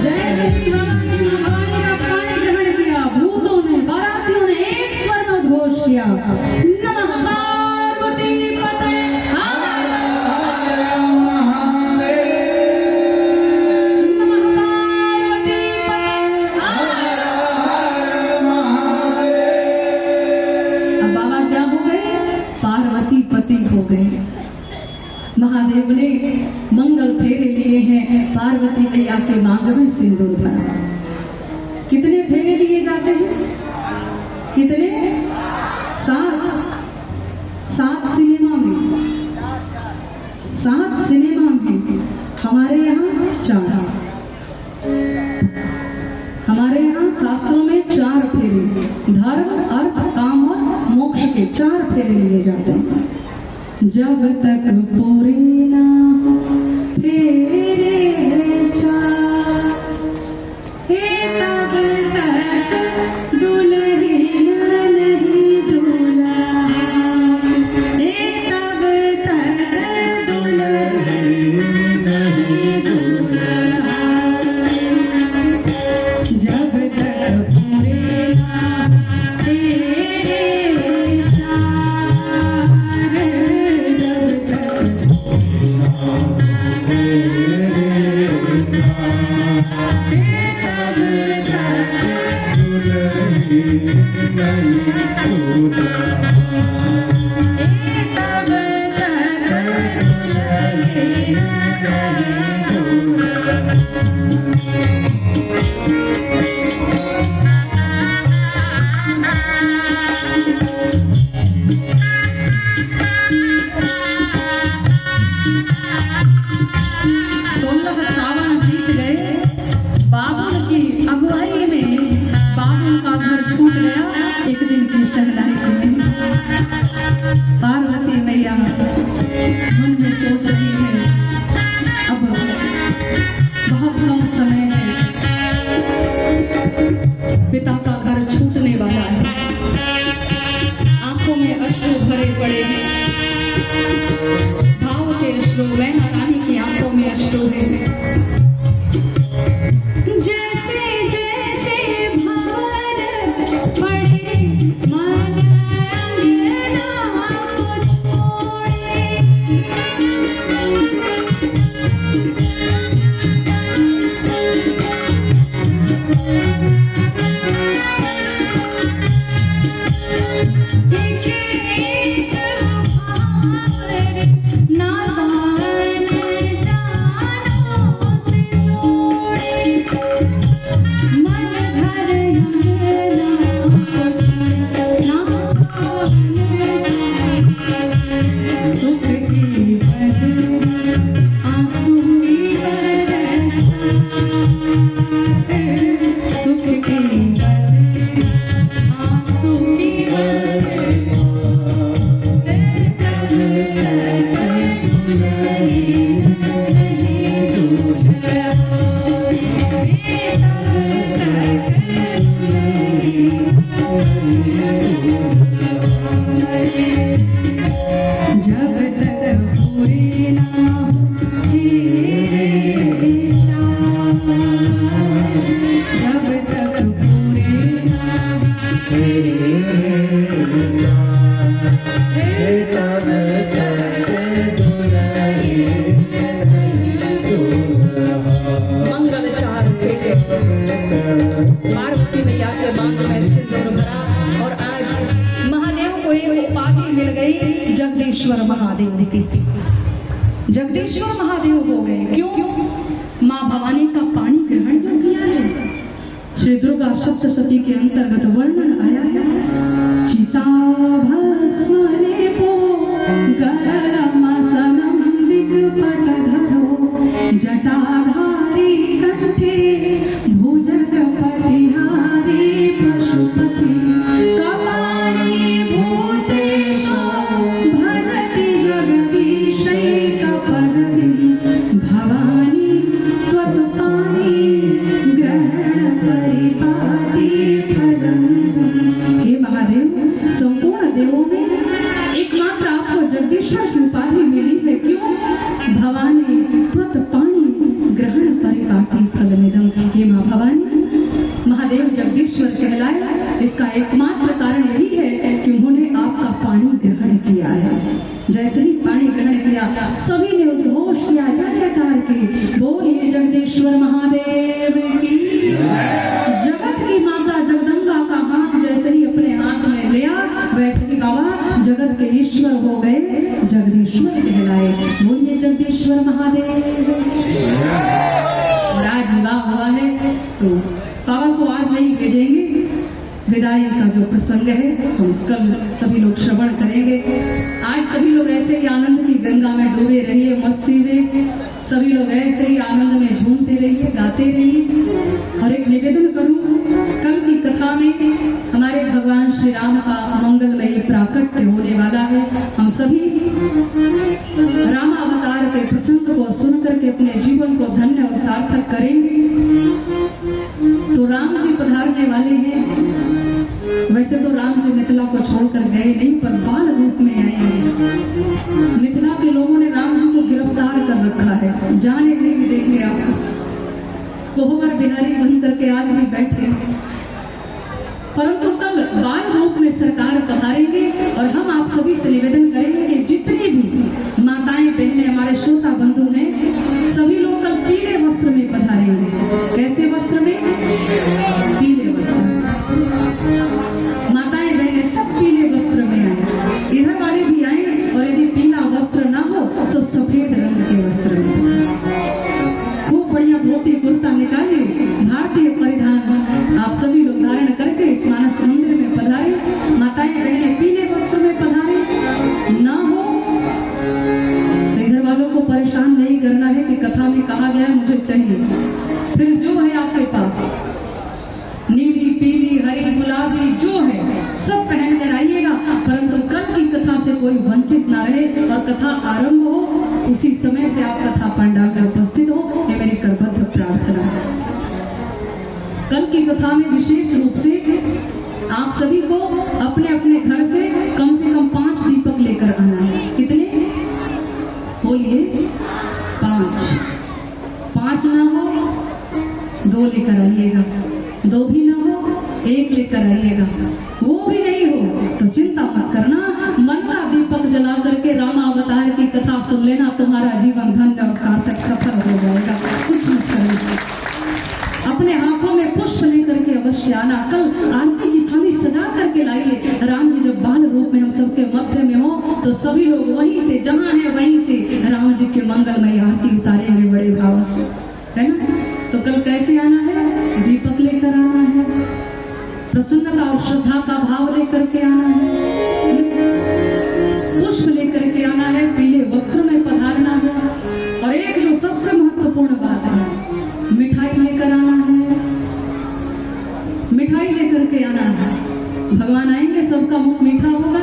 जैसे ही भगवान ने पानी ग्रहण किया, भूतों ने बारातियों ने एक स्वर में उद्घोष किया, नमः पार्वती पते नमः पार्वती पते। अब बाबा क्या हो गए? पार्वती पति हो गए। महादेव ने मंगल फेरे लिए हैं, पार्वती मैया के मांग में सिंदूर भरा। कितने फेरे लिए जाते हैं? कितने? 7 सिनेमा में, 7 सिनेमा में। हमारे यहाँ 4। हमारे यहाँ शास्त्रों में 4 फेरे, धर्म अर्थ काम और मोक्ष के 4 फेरे लिए जाते हैं। जब तक पूरी ना हो तेरे चाह, हे तब तक दुल्हन नहीं दूल्हा, हे तब तक दुल्हन नहीं दूल्हा, जब तक पूरे ना तेरे चाह, जब तक पार्वती मैया मन में सोच रही है, अब बहुत कम समय है, पिता का घर छूटने वाला है। आंखों में अश्रु भरे पड़े हैं, भाव के अश्रु, मैना रानी की आंखों में अश्रु है। जैसे जैसे भार पड़े मन जब तक पूरी ना हो तेरे चाह, जब तक पूरी ना हो तेरे चाह, मंगल चार फेंके पार्वती मैया के मांग में सिंदूर भरा, और आज महादेव को एक उपाधि मिल गई, जगदीश्वर महादेव की। जगदीश्वर महादेव हो गए, क्यों? माँ भवानी का पानी ग्रहण जो किया है। श्री दुर्गा सप्तशती के अंतर्गत वर्णन आया है, चिता भस्म लेपो गरलमसनं दिग्पटधरो, जटाधारी कंठे भुजगपतिहारी पशुपति, कपाली भूतेशो भजति जगदीशैकपदवीं, भवानी त्वत्पाणि ग्रहण परिपाटी फलम्। हे महादेव, संपूर्ण देवों में एकमात्र आपको जगदीश्वर की उपाधि मिली है, क्यों? भवानी त्वत्पाणि ग्रहण परिपाटी फलमिदम्। हे माँ भवानी, महादेव जगदीश्वर कहलाए, इसका एकमात्र कारण यही है कि उन्होंने आपका पानी ग्रहण किया है। जैसे ही पानी ग्रहण किया, सभी ने उद्घोष किया, जय जयकार की, बोलिए जगदीश्वर महादेव की। जगत की माता जगदम्बा का हाथ जैसे ही अपने हाथ में लिया, वैसे ही बाबा जगत के ईश्वर हो गए, जगदीश्वर कहलाए। बोलिए जगदीश्वर महादेव। और आज विवाह हुआ है, तो बाबा को आज नहीं भेजेंगे, विदाई का जो प्रसंग है हम कल सभी लोग श्रवण करेंगे। आज सभी लोग ऐसे ही आनंद की गंगा में डूबे रहिए, मस्ती में सभी लोग ऐसे ही आनंद में झूमते रहिए, गाते रहिए। और एक निवेदन करूं, कल की कथा में हमारे भगवान श्री राम का मंगलमयी प्राकट्य होने वाला है। हम हम सभी रामावतार के प्रसंग को सुनकर के अपने जीवन को धन्य और सार्थक करेंगे। तो राम जी पधारने वाले हैं। वैसे तो राम जी मिथिला को छोड़कर गए नहीं, पर बाल रूप में आए हैं। मिथिला के लोगों ने राम जी को गिरफ्तार कर रखा है, जाने नहीं देंगे आपको। कोहबर बिहारी बन करके आज भी बैठे, परंतु कल बाल रूप में सरकार पधारेंगे। और हम आप सभी से निवेदन करेंगे कि जितनी भी माताएं बहनें हमारे श्रोता बंधु हैं, सभी लोग कल पीले वस्त्र में पधारेंगे। कैसे वस्त्र में? पीले वस्त्र में। माताएं बहनें सब पीले वस्त्र में आए, इधर वाले भी आए, और यदि पीला वस्त्र ना हो तो सफेद रंग के वस्त्र में। खूब बढ़िया धोती कुर्ता निकालिए, भारतीय परिधान आप सभी लोग धारण करके इस मानस मंदिर में पधारे। माताएं बहनें पीले वस्त्र में पधारे। ना हो तो इधर वालों को परेशान नहीं करना है कि कथा में कहा गया मुझे चाहिए। फिर जो है आपके पास, नीली पीली हरी गुलाबी जो है सब पहन कर आइएगा, परंतु कल की कथा से कोई वंचित ना रहे। और कथा आरंभ हो उसी समय से आप कथा पंडाल में उपस्थित हो, ये मेरी करबद्ध प्रार्थना है। कल की कथा में विशेष रूप से आप सभी को अपने अपने घर से कम 5 दीपक लेकर आना है। कितने? बोलिए 5। 5 ना हो 2 लेकर आइएगा, 2 भी ना हो 1 लेकर आइएगा। वो भी नहीं हो तो चिंता मत करना, मन का दीपक जला करके रामावतार की कथा सुन लेना, तुम्हारा जीवन धन्य और सार्थक सफल हो जाएगा। कुछ मत करना, अपने हाथों में पुष्प लेकर के अवश्य आना। कल आरती की थाली सजा करके लाइए। राम जी जब बाल रूप में हम सबके मध्य में हो तो सभी लोग वहीं से, जहां है वहीं से राम जी के मंगलमय आरती उतारेंगे बड़े भाव से, है ना? तो कल कैसे आना है? दीपक लेकर आना है, प्रसन्नता और श्रद्धा का भाव लेकर के आना है, पुष्प लेकर के आना है, पीले वस्त्र में पधारना है। और एक जो सबसे महत्वपूर्ण बात है, मिठाई लेकर आना है। मिठाई लेकर के आना है। भगवान आएंगे, सबका मुख मीठा होगा।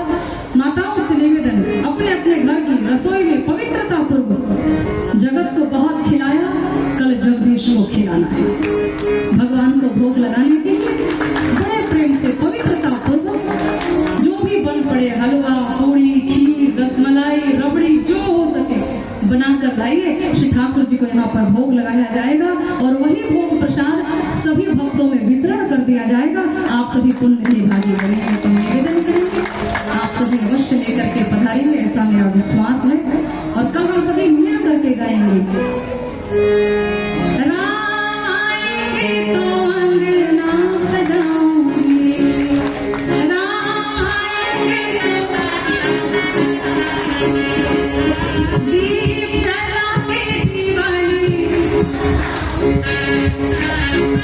माताओं से निवेदन, अपने अपने घर की रसोई में पवित्रता पूर्वक जगत को बहुत खिलाया, कल जगदीश को खिलाना है। भगवान को भोग लगाने के लिए बड़े प्रेम से पवित्रता पूर्वक जो भी बन पड़े, हलवा पूड़ी खीर रसमलाई रबड़ी जो हो सके बनाकर लाइए। श्री ठाकुर जी को यहाँ पर भोग लगाया जाएगा और वही भोग प्रसाद सभी भक्तों में वितरण कर दिया जाएगा। आप सभी पुण्य के भागी बनेंगे तो निवेदन करेंगे, आप सभी अवश्य लेकर के पधारेंगे, ऐसा मेरा विश्वास है। और कल हम सभी मिल करके गाएंगे, राम आएंगे तो अंगना सजाऊंगी, राम आएंगे तो दीप जला के दिवाली,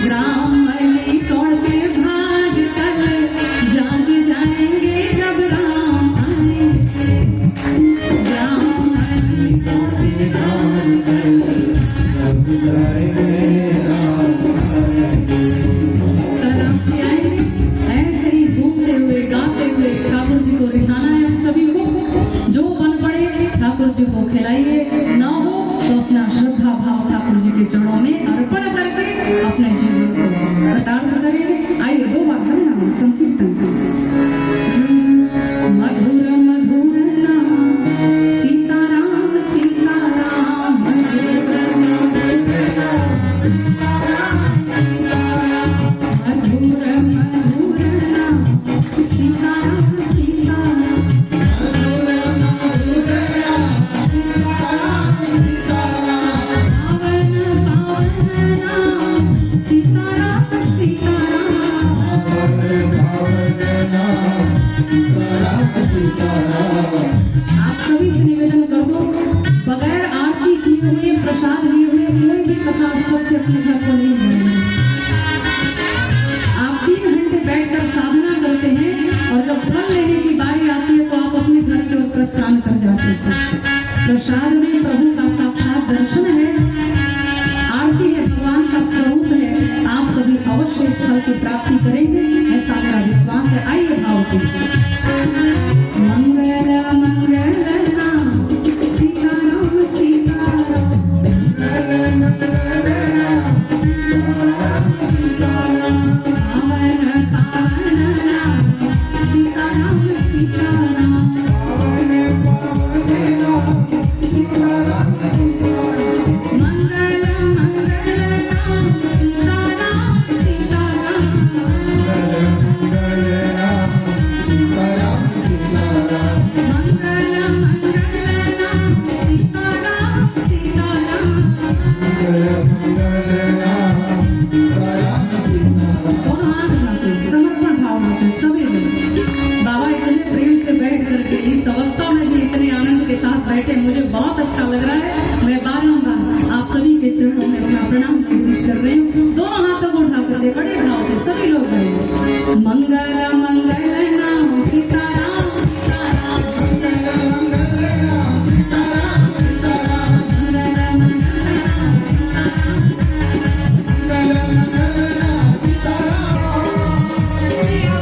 राम मणि तोड़ के भाग कर जाग जाएंगे जब राम आएंगे, राम मणि तोड़ के भाग कर जाग जाएंगे राम आएंगे। ऐसे ही घूमते हुए गाते हुए ठाकुर जी को रिझाना है हम सभी को। जो बन पड़े ठाकुर जी को खिलाइए, ना हो तो अपना श्रद्धा भाव ठाकुर जी के चरणों में अर्पण करके अपने जीवन को कृतार्थ करेंगे। आइए 2 बार हरिनाम संकीर्तन मधुर मधुर नाम सीताराम सीताराम, मधुर मधुर नाम सीताराम सीताराम, आप सभी से निवेदन कर दो, बगैर आरती किए हुए प्रसाद लिए हुए कोई भी कथा स्थल से अपने घर को नहीं जाएंगे। आप 3 घंटे बैठकर साधना करते हैं और जब फल लेने की बारी आती है तो आप अपने घर की ओर प्रस्थान कर जाते हैं। प्रसाद में प्रभु का साक्षात दर्शन है, आरती में भगवान का स्वरूप है। आप सभी अवश्य इस फल की प्राप्ति करेंगे, ऐसा मेरा विश्वास है। आइए भाव से मंगल मंगल मंगल मंगल नाम सीताराम सीताराम मंगल मंगल नाम सीताराम सीताराम मंगल मंगल नाम सीताराम मंगल मंगल नाम सीताराम सिया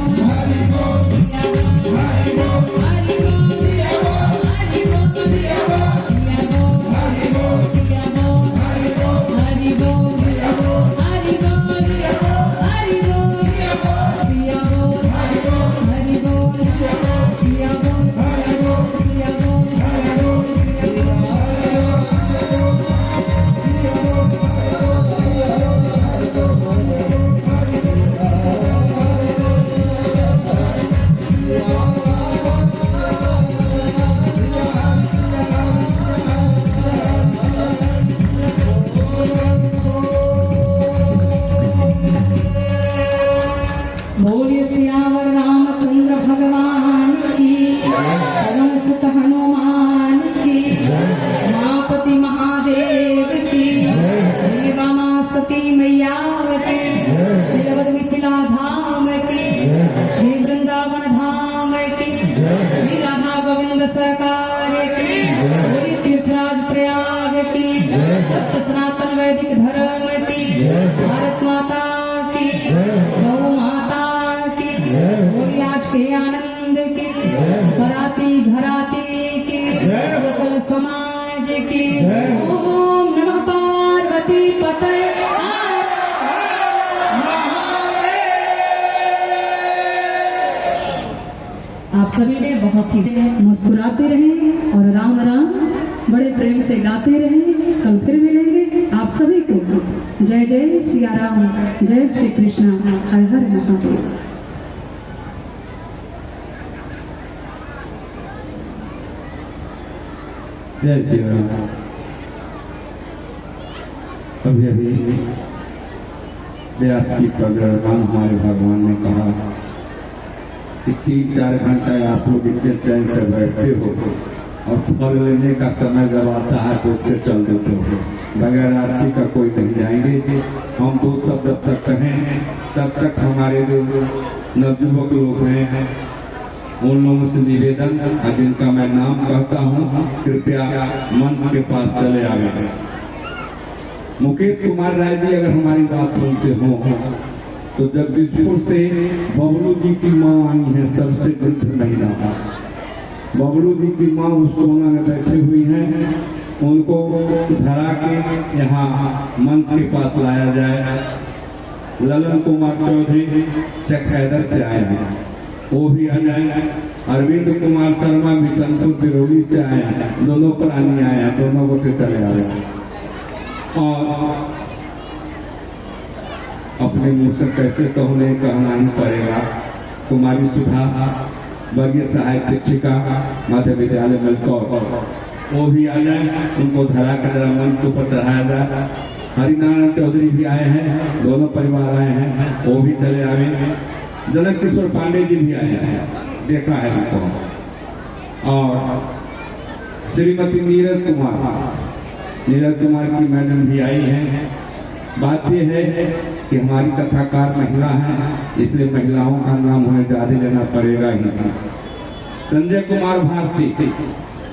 बोल हरि बोलिए सियावर रामचंद्र भगवान की पवन सुत हनुमान की उमापति महादेव की रेवा मां सती मैयावती तिलवद मिथिला धाम की श्री वृंदावन धाम की श्री राधा गोविंद सरकार की बोलिए तीर्थराज प्रयाग की सत्य सनातन वैदिक धर्म की भारत माता की गौ माता बोली आज के आनंद की घराती घराती की सकल समाज की ओम नमः पार्वती पते आप सभी ने बहुत ही मुस्कुराते रहे और राम राम बड़े प्रेम से गाते रहे। कल फिर मिलेंगे आप सभी को। जय जय सिया राम, जय श्री कृष्ण, हर हर महादेव। जय श्री राम। अभी अभी व्यास की प्रगल्भा हमारे भगवान ने कहा कि 3-4 घंटा आप लोग इतने चैन से बैठते हो और फल लेने का समय जब आता है तो उससे चल देते हो, बगैर आरती का कोई नहीं जाएंगे। हम दो शब्द जब तक कहें तब तक हमारे जो नवयुवक लोग हैं उन लोगों से निवेदन, जिनका मैं नाम कहता हूँ, कृपया मंच के पास चले आवे। मुकेश कुमार राय जी अगर हमारी बात सुनते हो तो जगदीशपुर से बबलू जी की माँ आई है, सबसे वृद्ध महिला। बबलू जी की माँ उस कोना में बैठी हुई हैं, उनको धरा के यहाँ मंच के पास लाया जाए। ललन कुमार चौधरी चकैदर से आए हैं, वो भी आ जाए। अरविंद कुमार शर्मा भी चंदपुर बिरौली से आए हैं, दोनों प्राणी आए हैं, दोनों को चले आ रहे हैं। और अपने मुंह से कैसे कहने कहना ही पड़ेगा। कुमारी सुधा वर्गीय सहायक शिक्षिका मध्य विद्यालय मलकौर, वो भी आ जाए, उनको धरा कर मंच के ऊपर चढ़ाया जाए। हरिनारायण चौधरी भी आए हैं, दोनों परिवार आए हैं, वो भी चले आए। जनक किशोर पांडे जी भी आए हैं, देखा है उनको। और श्रीमती नीरज कुमार की मैडम भी आई हैं। बात यह है कि हमारी कथाकार महिला है, इसलिए महिलाओं का नाम हमें ज्यादा लेना पड़ेगा ही। संजय कुमार भारती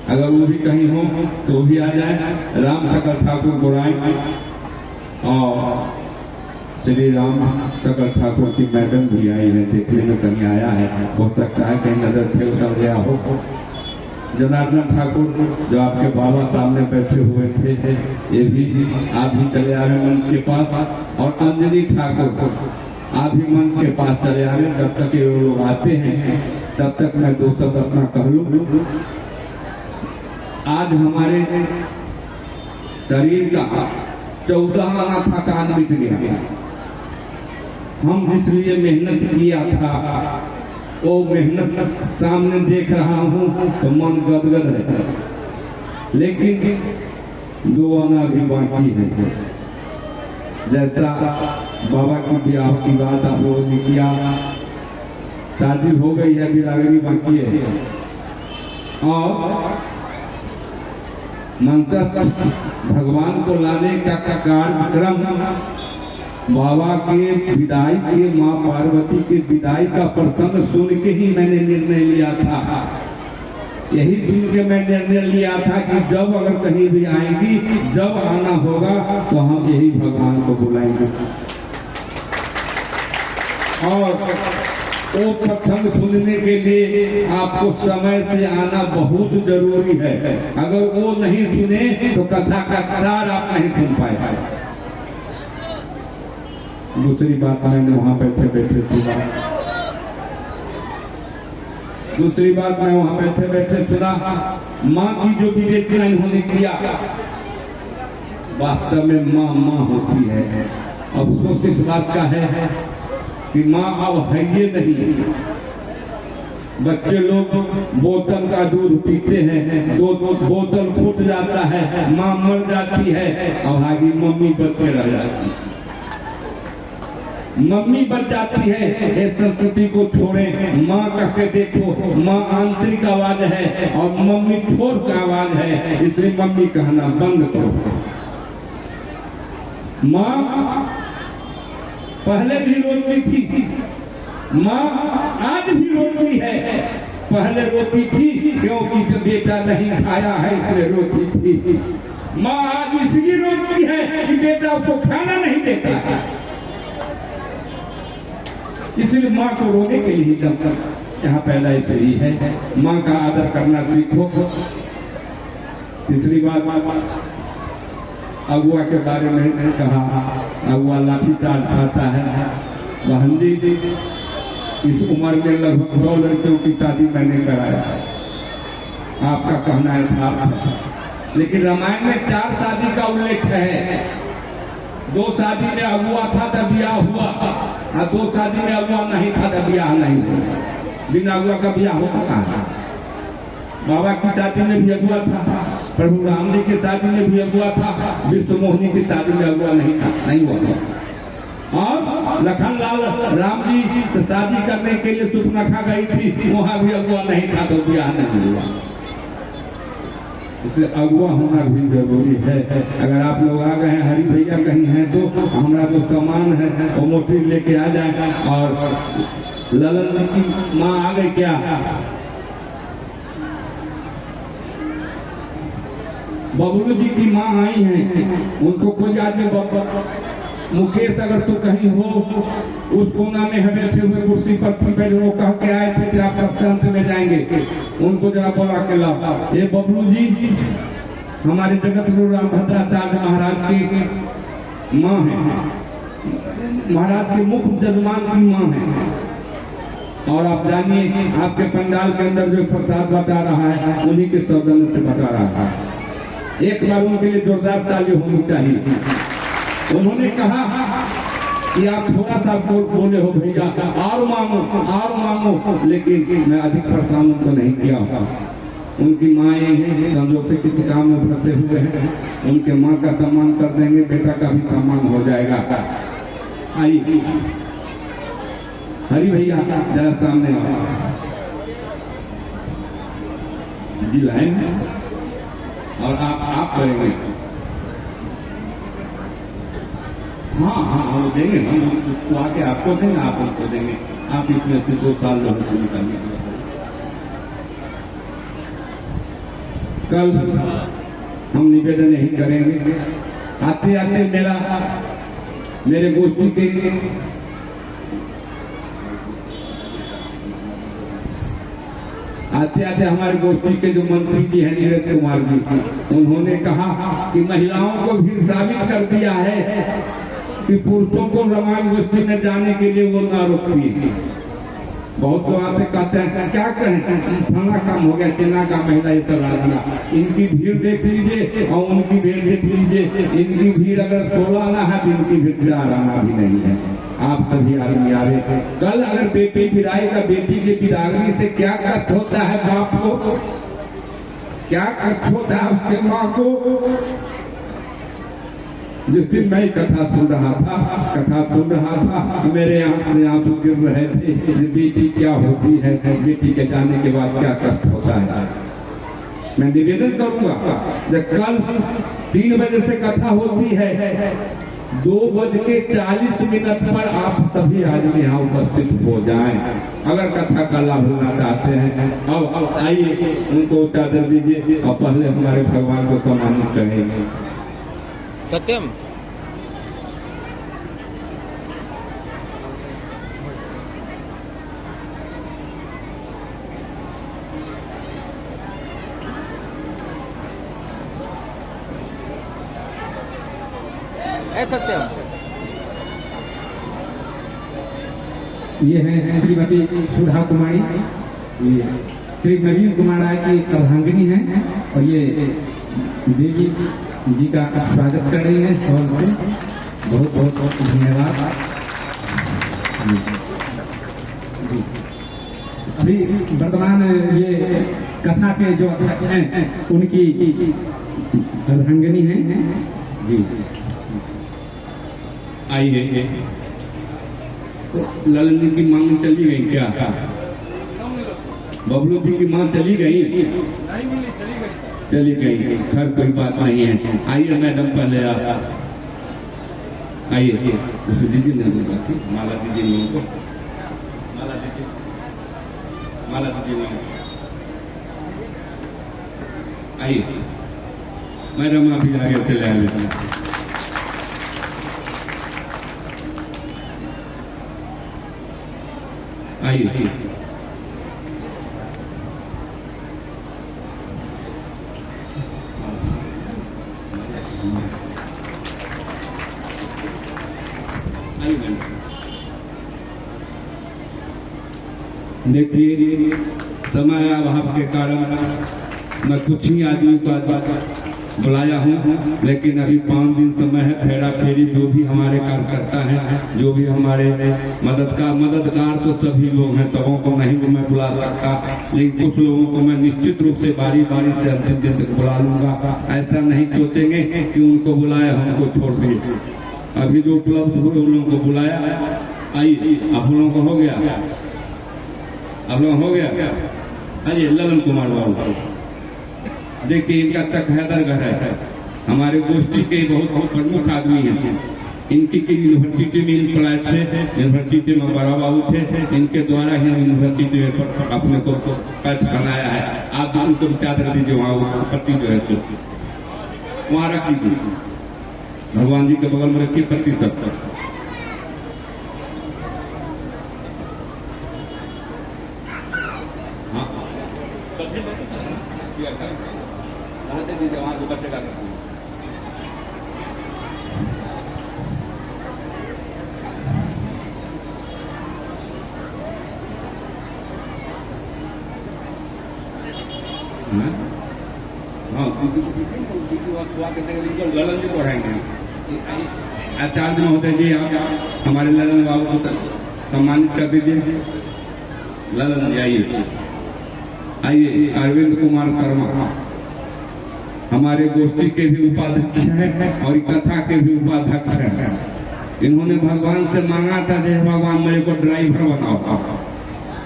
अगर वो भी कहीं हो तो भी आ जाए। राम सकल ठाकुर गोराई और श्री राम सकल ठाकुर की मैडम भी आई है, देखने में कहीं आया है, हो सकता है कहीं नजर थे उतर गया हो। जनार्दन ठाकुर जो आपके बाबा सामने बैठे हुए थे, ये भी आप भी चले आए मंच के पास। और अंजलि ठाकुर आप भी मंच के पास चले आए। जब तक ये लोग आते हैं तब तक मैं दो शब्द अपना कह लूं। आज हमारे शरीर का 14 आना था, कान बीत गया। हम जिसलिए मेहनत किया था वो मेहनत सामने देख रहा हूँ तो मन गदगद है। लेकिन 2 आना भी बाकी है। जैसा बाबा की ब्याह की बात आप लोगों ने किया, शादी हो गई है, बिरादरी बाकी है। और मंत्र भगवान को लाने का कार्यक्रम बाबा के विदाई के, माँ पार्वती के विदाई का प्रसंग सुन के ही मैंने निर्णय लिया था। यही सुन के मैं निर्णय लिया था कि जब अगर कहीं भी आएंगी, जब आना होगा तो हम यही भगवान को बुलाएंगे। और वो प्रसंग सुनने के लिए आपको समय से आना बहुत जरूरी है। अगर वो नहीं सुने तो कथा का सार आप नहीं सुन पाए। दूसरी बात मैंने वहां बैठे बैठे सुना, दूसरी बात मैं वहां बैठे बैठे सुना, माँ की जो विवेचना इन्होंने किया, वास्तव में माँ माँ होती है। अफसोस इस बात का है कि माँ अब है ये नहीं। बच्चे लोग बोतल का दूध पीते हैं, 2 बोतल फूट जाता है, माँ मर जाती है, अब आगे मम्मी बच के रह जाती है। मम्मी बच जाती है। इस संस्कृति को छोड़ें, माँ कह के देखो। माँ आंतरिक आवाज है और मम्मी ठोर का आवाज है, इसलिए मम्मी कहना बंद करो। माँ पहले भी रोती थी, माँ आज भी रोती है। पहले रोती थी क्योंकि बेटा नहीं खाया है इसलिए रोती थी। माँ आज इसलिए रोती है कि बेटा उसको खाना नहीं देता है, इसलिए माँ को रोने के लिए जब तक यहाँ पैदा ही है। माँ का आदर करना सीखो। तीसरी बात, अगुआ के बारे में कहा, अगुआ लाठी चार्ज खाता है। बहन जी, इस उम्र में लगभग 2 लड़कियों की शादी मैंने कराया, आपका कहना है, लेकिन रामायण में 4 शादी का उल्लेख है। 2 शादी में अगुआ था तब ब्याह हुआ, और 2 शादी में अगुआ नहीं था तब ब्याह नहीं हुआ। बिना अगुआ का ब्याह होता था। बाबा की शादी में भी अगुआ था, प्रभु राम जी की शादी में भी अगुआ था, विश्व मोहिनी की शादी में अगुआ नहीं था, नहीं हुआ। और लखनलाल राम जी से शादी करने के लिए सुपनखा गई थी, वहां भी अगुआ नहीं था तो ब्याह नहीं हुआ। इसलिए अगुआ होना भी जरूरी है। अगर आप लोग आ गए हैं, हरि भैया कहीं हैं तो हमारा जो सामान है वो मोटी लेके आ जाए। और ललन की माँ आ गई क्या? बबलू जी की माँ आई हैं, उनको कोई आदमी मुकेश अगर तो कहीं हो, उस कोना में है बैठे हुए कुर्सी पर थी, पहले वो कह के आए थे कि आप सत्संग में जाएंगे, उनको जरा बुला के लाओ। ये बबलू जी हमारे जगत गुरु रामभद्राचार्य महाराज की माँ है, महाराज के मुख्य जजमान की माँ है। और आप जानिए, आपके पंडाल के अंदर जो प्रसाद बता रहा है उन्हीं के सौजन्य से बता रहा है। एक बार उनके लिए जोरदार ताली होनी चाहिए। उन्होंने कहा कि आप थोड़ा सा बोले हो भैया, और मांगो, लेकिन मैं अधिक परेशान उनको नहीं किया। उनकी माएँ हैं, संजोग से किसी काम में फंसे हुए हैं, उनके माँ का सम्मान कर देंगे, बेटा का भी सम्मान हो जाएगा। आइए हरि भैया जरा सामने जी लाइन है, और आप करेंगे। हाँ, वो देंगे, हम उसको आके आपको देंगे, आप उनको देंगे। आप इसमें से 2 साल जो है निकालिए। कल हम निवेदन यही करेंगे। आते आते मेरे गोष्ठी के आते आते हमारे गोष्ठी के जो मंत्री जी हैं नीरज कुमार जी, उन्होंने कहा कि महिलाओं को भी साबित कर दिया है कि पुरुषों को रामायण गोष्ठी में जाने के लिए वो ना रोकती है। बहुत लोग आते कहते हैं क्या करें, फला काम हो गया, चेना का महिला ये सब राजना। इनकी भीड़ देख लीजिए और उनकी भीड़ देख लीजिए। इनकी भीड़ अगर 16 आना है तो इनकी भीड़ 4 आना भी नहीं है। आप सभी आदमी आ रहे थे। कल अगर बेटी विदाई का बेटी की बिदागरी से क्या कष्ट होता है बाप को, क्या कष्ट होता है उसके माँ को। जिस दिन मैं कथा सुन रहा था मेरे आंख से आंसू गिर रहे थे। बेटी क्या होती है, बेटी के जाने के बाद क्या कष्ट होता है। मैं निवेदन करूंगा जब कल 3 बजे से कथा होती है, 2:40 पर आप सभी आदमी यहाँ उपस्थित हो जाएं। अगर कथा का लाभ लेना चाहते हैं अब आइए, उनको चादर दीजिए और पहले हमारे भगवान को सम्मानित करेंगे। सत्यम सत्यम ये है श्रीमती सुधा कुमारी, ये श्री नवीन कुमार राय की अर्धांगिनी है और ये देवी जी का स्वागत कर रही है सौल से। बहुत बहुत धन्यवाद। अभी वर्तमान ये कथा के जो अध्यक्ष हैं उनकी अर्धांगिनी है जी। आइए, तो ललन जी की मांग चली गई क्या? बबलू जी की मां चली गई? चली गई, खैर कोई बात नहीं है। आइए मैडम पहले आप आइए। दीदी ने बोला थी, माला दीदी ने उनको, माला दीदी ने आइए। मैडम अभी आगे चले आए। आइए, देखिए समय अभाव के कारण मैं कुछ ही आदमी को बुलाया हूँ, लेकिन अभी 5 दिन समय है। फेरा फेरी जो भी हमारे कार्यकर्ता हैं, जो भी हमारे मददगार तो सभी लोग हैं, सबों को नहीं मैं बुला सकता, लेकिन कुछ लोगों को मैं निश्चित रूप से बारी बारी से अंतिम दिन तक बुला लूंगा। ऐसा नहीं सोचेंगे कि उनको बुलाया हमको छोड़ दिए। अभी जो उपलब्ध हुए उन लोगों को बुलाया। आइए, आप लोगों को हो गया, आप लोगों हो गया। आइए ललन कुमार बाबू, देखिए इनका चक हैदरगढ़ है, हमारे गोष्ठी के बहुत प्रमुख आदमी हैं। इनकी यूनिवर्सिटी में इन फ्लैट थे, यूनिवर्सिटी में बड़ा बाबू थे, इनके द्वारा ही यूनिवर्सिटी में अपने को पैच बनाया है। आप उनको भी चादर दीजिए, वहाँ पत्ती जो है तो वहाँ रख दीजिए, भगवान जी के बगल में रखिए पत्ती सब। हाँ वहाँ जो बच्चे का ललन जी पढ़ाएंगे। आचार्य महोदय जी आप हमारे ललन बाबू को सम्मानित कर दीजिए। ललन जी आइए, आइए। अरविंद कुमार शर्मा हमारे गोष्ठी के भी उपाध्यक्ष हैं और कथा के भी उपाध्यक्ष हैं। इन्होंने भगवान से मांगा था, जय भगवान मेरे को ड्राइवर बनाओ।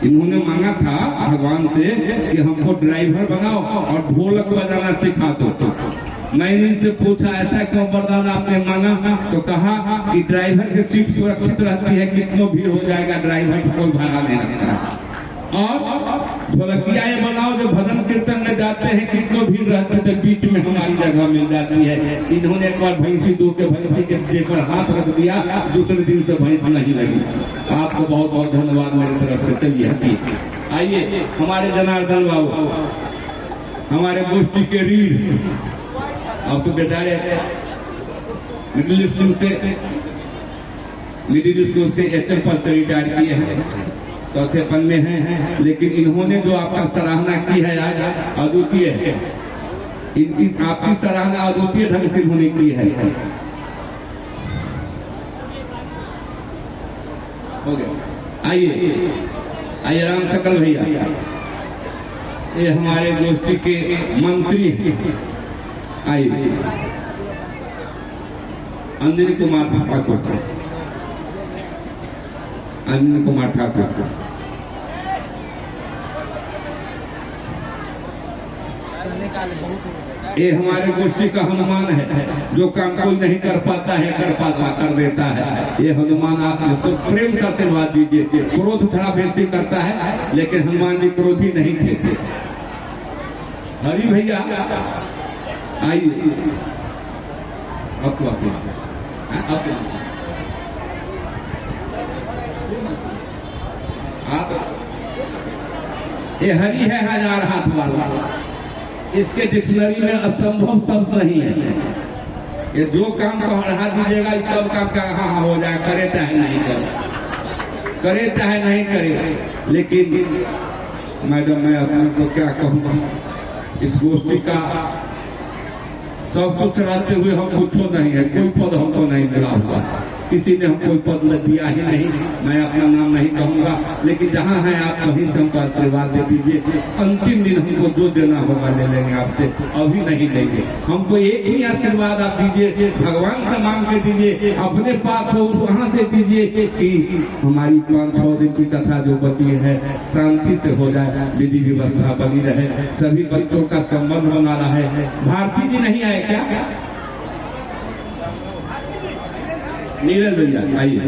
इन्होंने मांगा था भगवान से कि हमको ड्राइवर बनाओ और ढोलक बजाना सिखा दो। मैंने इनसे पूछा ऐसा क्यों वरदान आपने मांगा? तो कहा कि ड्राइवर की सीट सुरक्षित रहती है, कितनों भीड़ हो जाएगा ड्राइवर को कोई भाड़ा नहीं लगता। और ढोलकिया ये बनाओ जो भजन कीर्तन में जाते हैं, कितनों भीड़ रहते थे, बीच में हमारी जगह मिल जाती है। इन्होंने एक बार भैंसी दो के भैंसी के पेट पर हाथ रख दिया, दूसरे दिन से भैंस नहीं लगी। आपको बहुत बहुत धन्यवाद मेरी तरफ से। चलिए आइए हमारे जनार्दन बाबू, हमारे गोष्ठी के रीढ़। अब तो बेचारे मिडिल स्कूल से HM पर से रिटायर किए हैं, चौथेपन में हैं, लेकिन इन्होंने जो आपका सराहना की है आज अद्वितीय है। इनकी आपकी सराहना अद्वितीय ढंग से इन्होंने की है। हो गया, आइए आइए राम सकल भैया, ये हमारे गोष्ठी के मंत्री आइए अंजनी कुमार ठाकुर, अंजनी कुमार ठाकुर। ये हमारे गोष्ठी का हनुमान है, जो काम कोई नहीं कर पाता है कर देता है। ये हनुमान आप तो प्रेम से आशीर्वाद दीजिए। क्रोध थोड़ा बेसी करता है, लेकिन हनुमान जी क्रोधी नहीं थे। हरी भैया आइए, ये हरी है 1000 हाथ वाला, इसके डिक्शनरी में असंभव शब्द नहीं है। ये जो काम को बढ़ा दीजिएगा, इस सब काम का हाँ हो जाए, करे चाहे नहीं करे, करे चाहे नहीं करे। लेकिन मैडम मैं अपने को क्या कहूँगा, इस गोष्ठी का सब कुछ रहते हुए हम कुछ नहीं है, कोई पद हमको नहीं मिला हुआ, किसी ने हमको पद दिया ही नहीं। मैं अपना नाम नहीं कहूँगा, लेकिन जहाँ है आप कहीं से हमको आशीर्वाद दे दीजिए। अंतिम दिन हमको जो देना होगा ले लेंगे आपसे, अभी नहीं लेंगे। हमको एक ही आशीर्वाद आप दीजिए, भगवान से मांग के दीजिए, अपने पास हो वहाँ से दीजिए कि हमारी 5-6 दिन की कथा जो बची है शांति से हो जाए, विधि व्यवस्था बनी रहे, सभी बच्चों का संबंध बना रहे। भारती जी नहीं आए क्या? नीरज भैया आइए,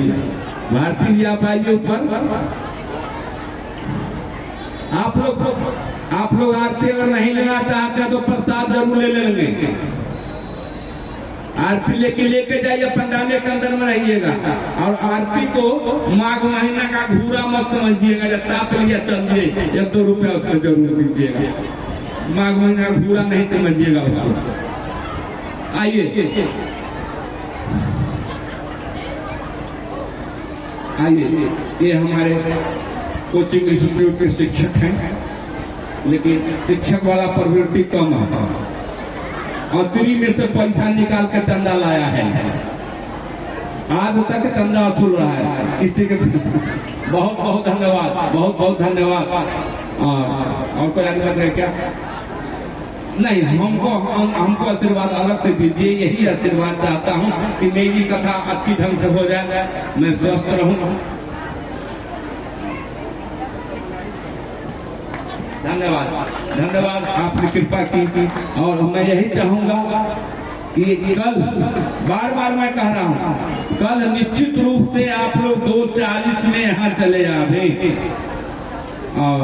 भारती जी आप आइए ऊपर। आप लोग आरती अगर नहीं लेना चाहते तो प्रसाद जरूर ले लेंगे। आरती लेके जाइए, पंडाले के अंदर में रहिएगा। और आरती को माघ महीना का घूरा मत समझिएगा, जब ताप लिया चलिए 1-2 रुपया उसको जरूर दीजिएगा। माघ महीना घूरा नहीं समझिएगा उसको। आइए आइए, ये हमारे कोचिंग इंस्टीट्यूट के शिक्षक हैं, लेकिन शिक्षक वाला प्रवृत्ति कम है। अंतरी में से पैसा निकाल कर चंदा लाया है, आज तक चंदा वसूल रहा है किसी के। बहुत बहुत धन्यवाद, बहुत बहुत धन्यवाद। और कोई आदमी बता क्या? नहीं, हमको आशीर्वाद अलग से दीजिए। यही आशीर्वाद चाहता हूँ कि मेरी कथा अच्छी ढंग से हो जाए, मैं स्वस्थ रहूं। धन्यवाद आपने कृपा की। और मैं यही चाहूंगा कि कल बार मैं कह रहा हूँ, कल निश्चित रूप से आप लोग 2:40 में यहाँ चले आवे। और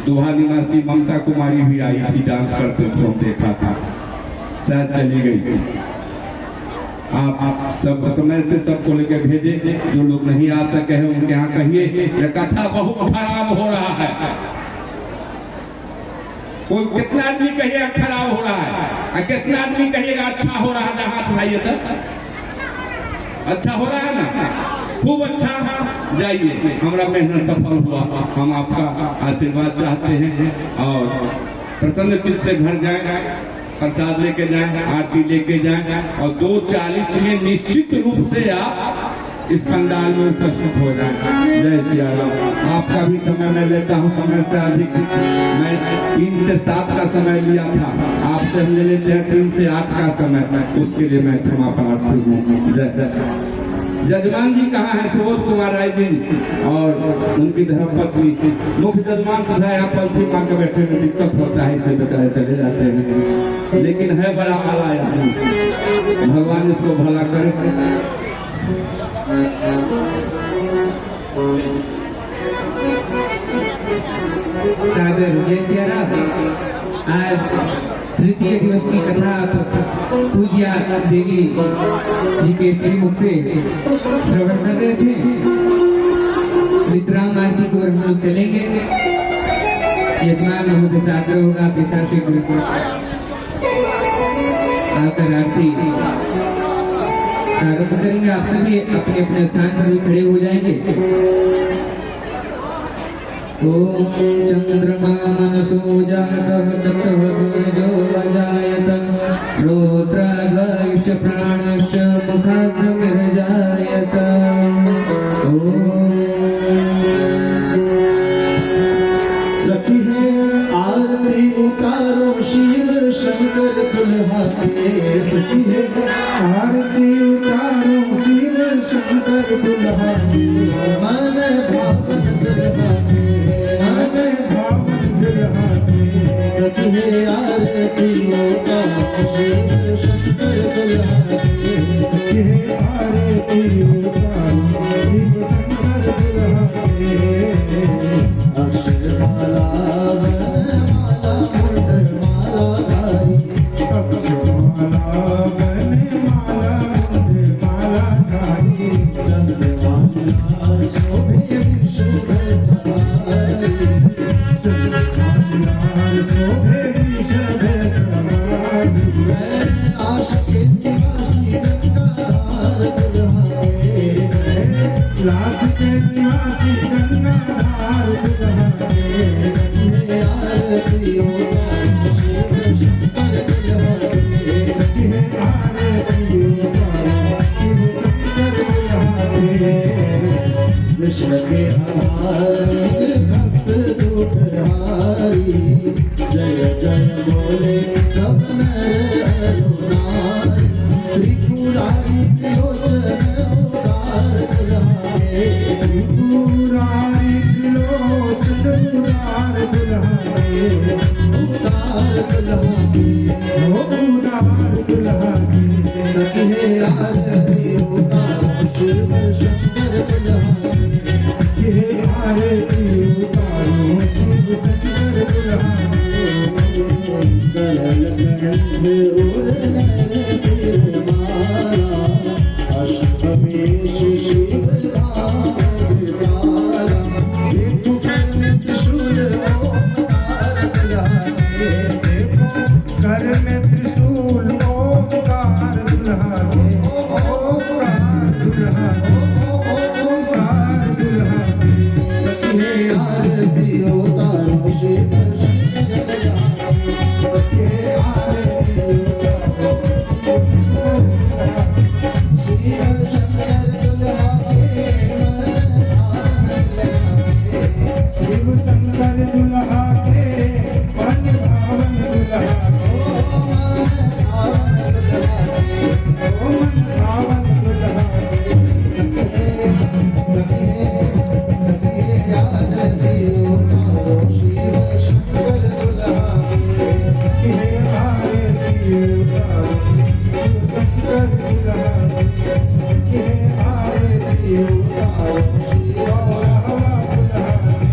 दुहा निवासी ममता कुमारी भी आई थी, डांस करते हुए देखा था, शायद चली गई। आप सब समय से सबको लेके भेजे, जो लोग नहीं आ सके हैं उनके यहाँ कहिए यह कथा बहुत खराब हो रहा है। कोई कितना आदमी कहिएगा खराब हो रहा है, कितना आदमी कहिएगा अच्छा हो रहा है? हाथ उठाइए तब। अच्छा हो रहा है ना, खूब अच्छा। जाइए, हमारा मेहनत सफल हुआ, हम आपका आशीर्वाद चाहते हैं। और प्रसन्न चित्त से घर जाए, प्रसाद लेके जाए, आरती लेके जाए। और 2:40 में निश्चित रूप से आप इस पंडाल में उपस्थित हो जाए। जय सिया राम। आपका भी समय मैं लेता हूँ, समय से अधिक। मैं 3 से 7 का समय लिया था, आपसे हम ले लेते हैं 3 से 8 का समय। उसके लिए मैं क्षमा प्रार्थी हूँ। जय। जजमान जी कहाँ है? सुबोध कुमार राय जी और उनकी धर्मपत्नी। मुख्य जजमान तो है, यहाँ पलथी मार के बैठे में दिक्कत होता है, इसे बेचारे चले जाते हैं, लेकिन है बड़ा वाला आदमी। भगवान इसको भला करे। सागर जय सिया राम। आज तृतीय दिवस की कथा पूज्या देवी जी के श्रीमुख से श्रवण कर रहे थे। विश्राम आरती को हम लोग चलेंगे। यजमान महोदय से आग्रह होगा पिता श्री गुरु को आकर आरती आरंभ करेंगे। आप सभी अपने अपने स्थान पर भी खड़े हो जाएंगे। ओम चंद्रमा मनसो जातः चक्षुः सूर्यो अजायत श्रोत्रगैश्च प्राणश्च मुखाग्रमिर्जायत। सखी है के सखी है आरती उतारो शिव शंकर दुल्हा के मन भावन दुल्हा के मन भावन दुल्हा के सखी है आरती उतारो शिव शंकर दुल्हा के सखी है आरती उतारो शिव शंकर दुल्हा के अक्षरमाला वनमाला मुंडमाला धारी चंद्रमाला शोभे विशुभ सवारी चंद्रमाला शोभे विशुभ सवारी मैं आशिक निवासी गंगाधार दुल्हा के लाश के निवासी गंगाधार दुल्हा के सखी आरती उतारो शिव शंकर दुल्हा के सखी आरती उतारो शिव शंकर दुल्हा के विश्व के आधार भक्त दुखहारी जय जय बोले सब नर अरुणारी त्रिपुरारी त्रिलोचन उदार दुल्हा के त्रिपुरारी त्रिलोचन उदार दुल्हा के उदार दुल्हा के उदार दुल्हा के सखी है आरती उतारो शिव शंकर दुल्हा के सखी है आरती उतारो शिव शंकर दुल्हा के गल गंध उर सिर माला अष्टमेश शिव काला एक कर में त्रिशूल ओंकार दुल्हा के कर में त्रिशूल ओंकार दुल्हा के ओंकार दुल्हा ओंकार दुल्हा के सखी है आरती उतारो शिव शंकर दुल्हा के सखी है आरती उतारो शिव शंकर दुल्हा के मन भावन दुल्हा के शिव शंकर दुल्हा के मन भावन दुल्हा ओ मन भावन दुल्हा सखी है आरती उतारो शिव शंकर दुल्हा के सखी है आरती उतारो शिव शंकर दुल्हा के सखी है आरती उतारो शिव हवा दुल्हा के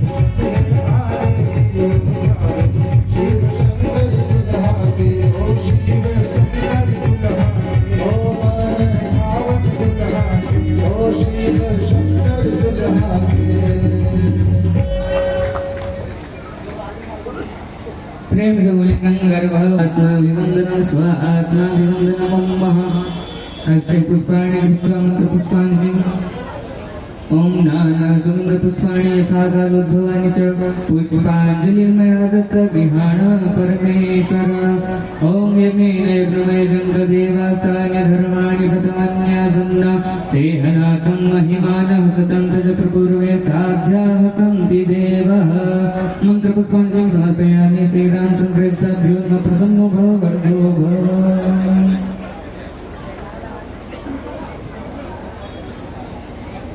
सखी है आरती उतारो शिव शंकर दुल्हा के ओ शिव शंकर दुल्हा के ओ मन भावन दुल्हा के ओ शिव शंकर दुल्हा के प्रेम से बोले गंगर्भ आत्मा विवंदनम स्व आत्मा विवंदनम महा हस्ते पुष्पाणि धृत्वा मंत्र पुष्पांजलि ओम नाना सुगंध पुष्पाणि यथा कालोद्भवानि च पुष्पांजलिर्मया दत्ता गृहाण परमेश्वर ओम यज्ञेन यज्ञमयजन्त देवास्तानि धर्माणि प्रथमन्यासन्न ते हनातं महिमानः सतन्त च प्रपूर्वे साध्याः सन्ति देवः मंत्र पुष्पांजलिं समर्पयामि श्रीराम संकृताभ्यो न प्रसन्नो भव वर्धो भव।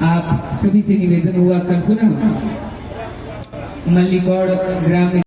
आप सभी से निवेदन हुआ कल पुनः मल्लिकौड़ ग्राम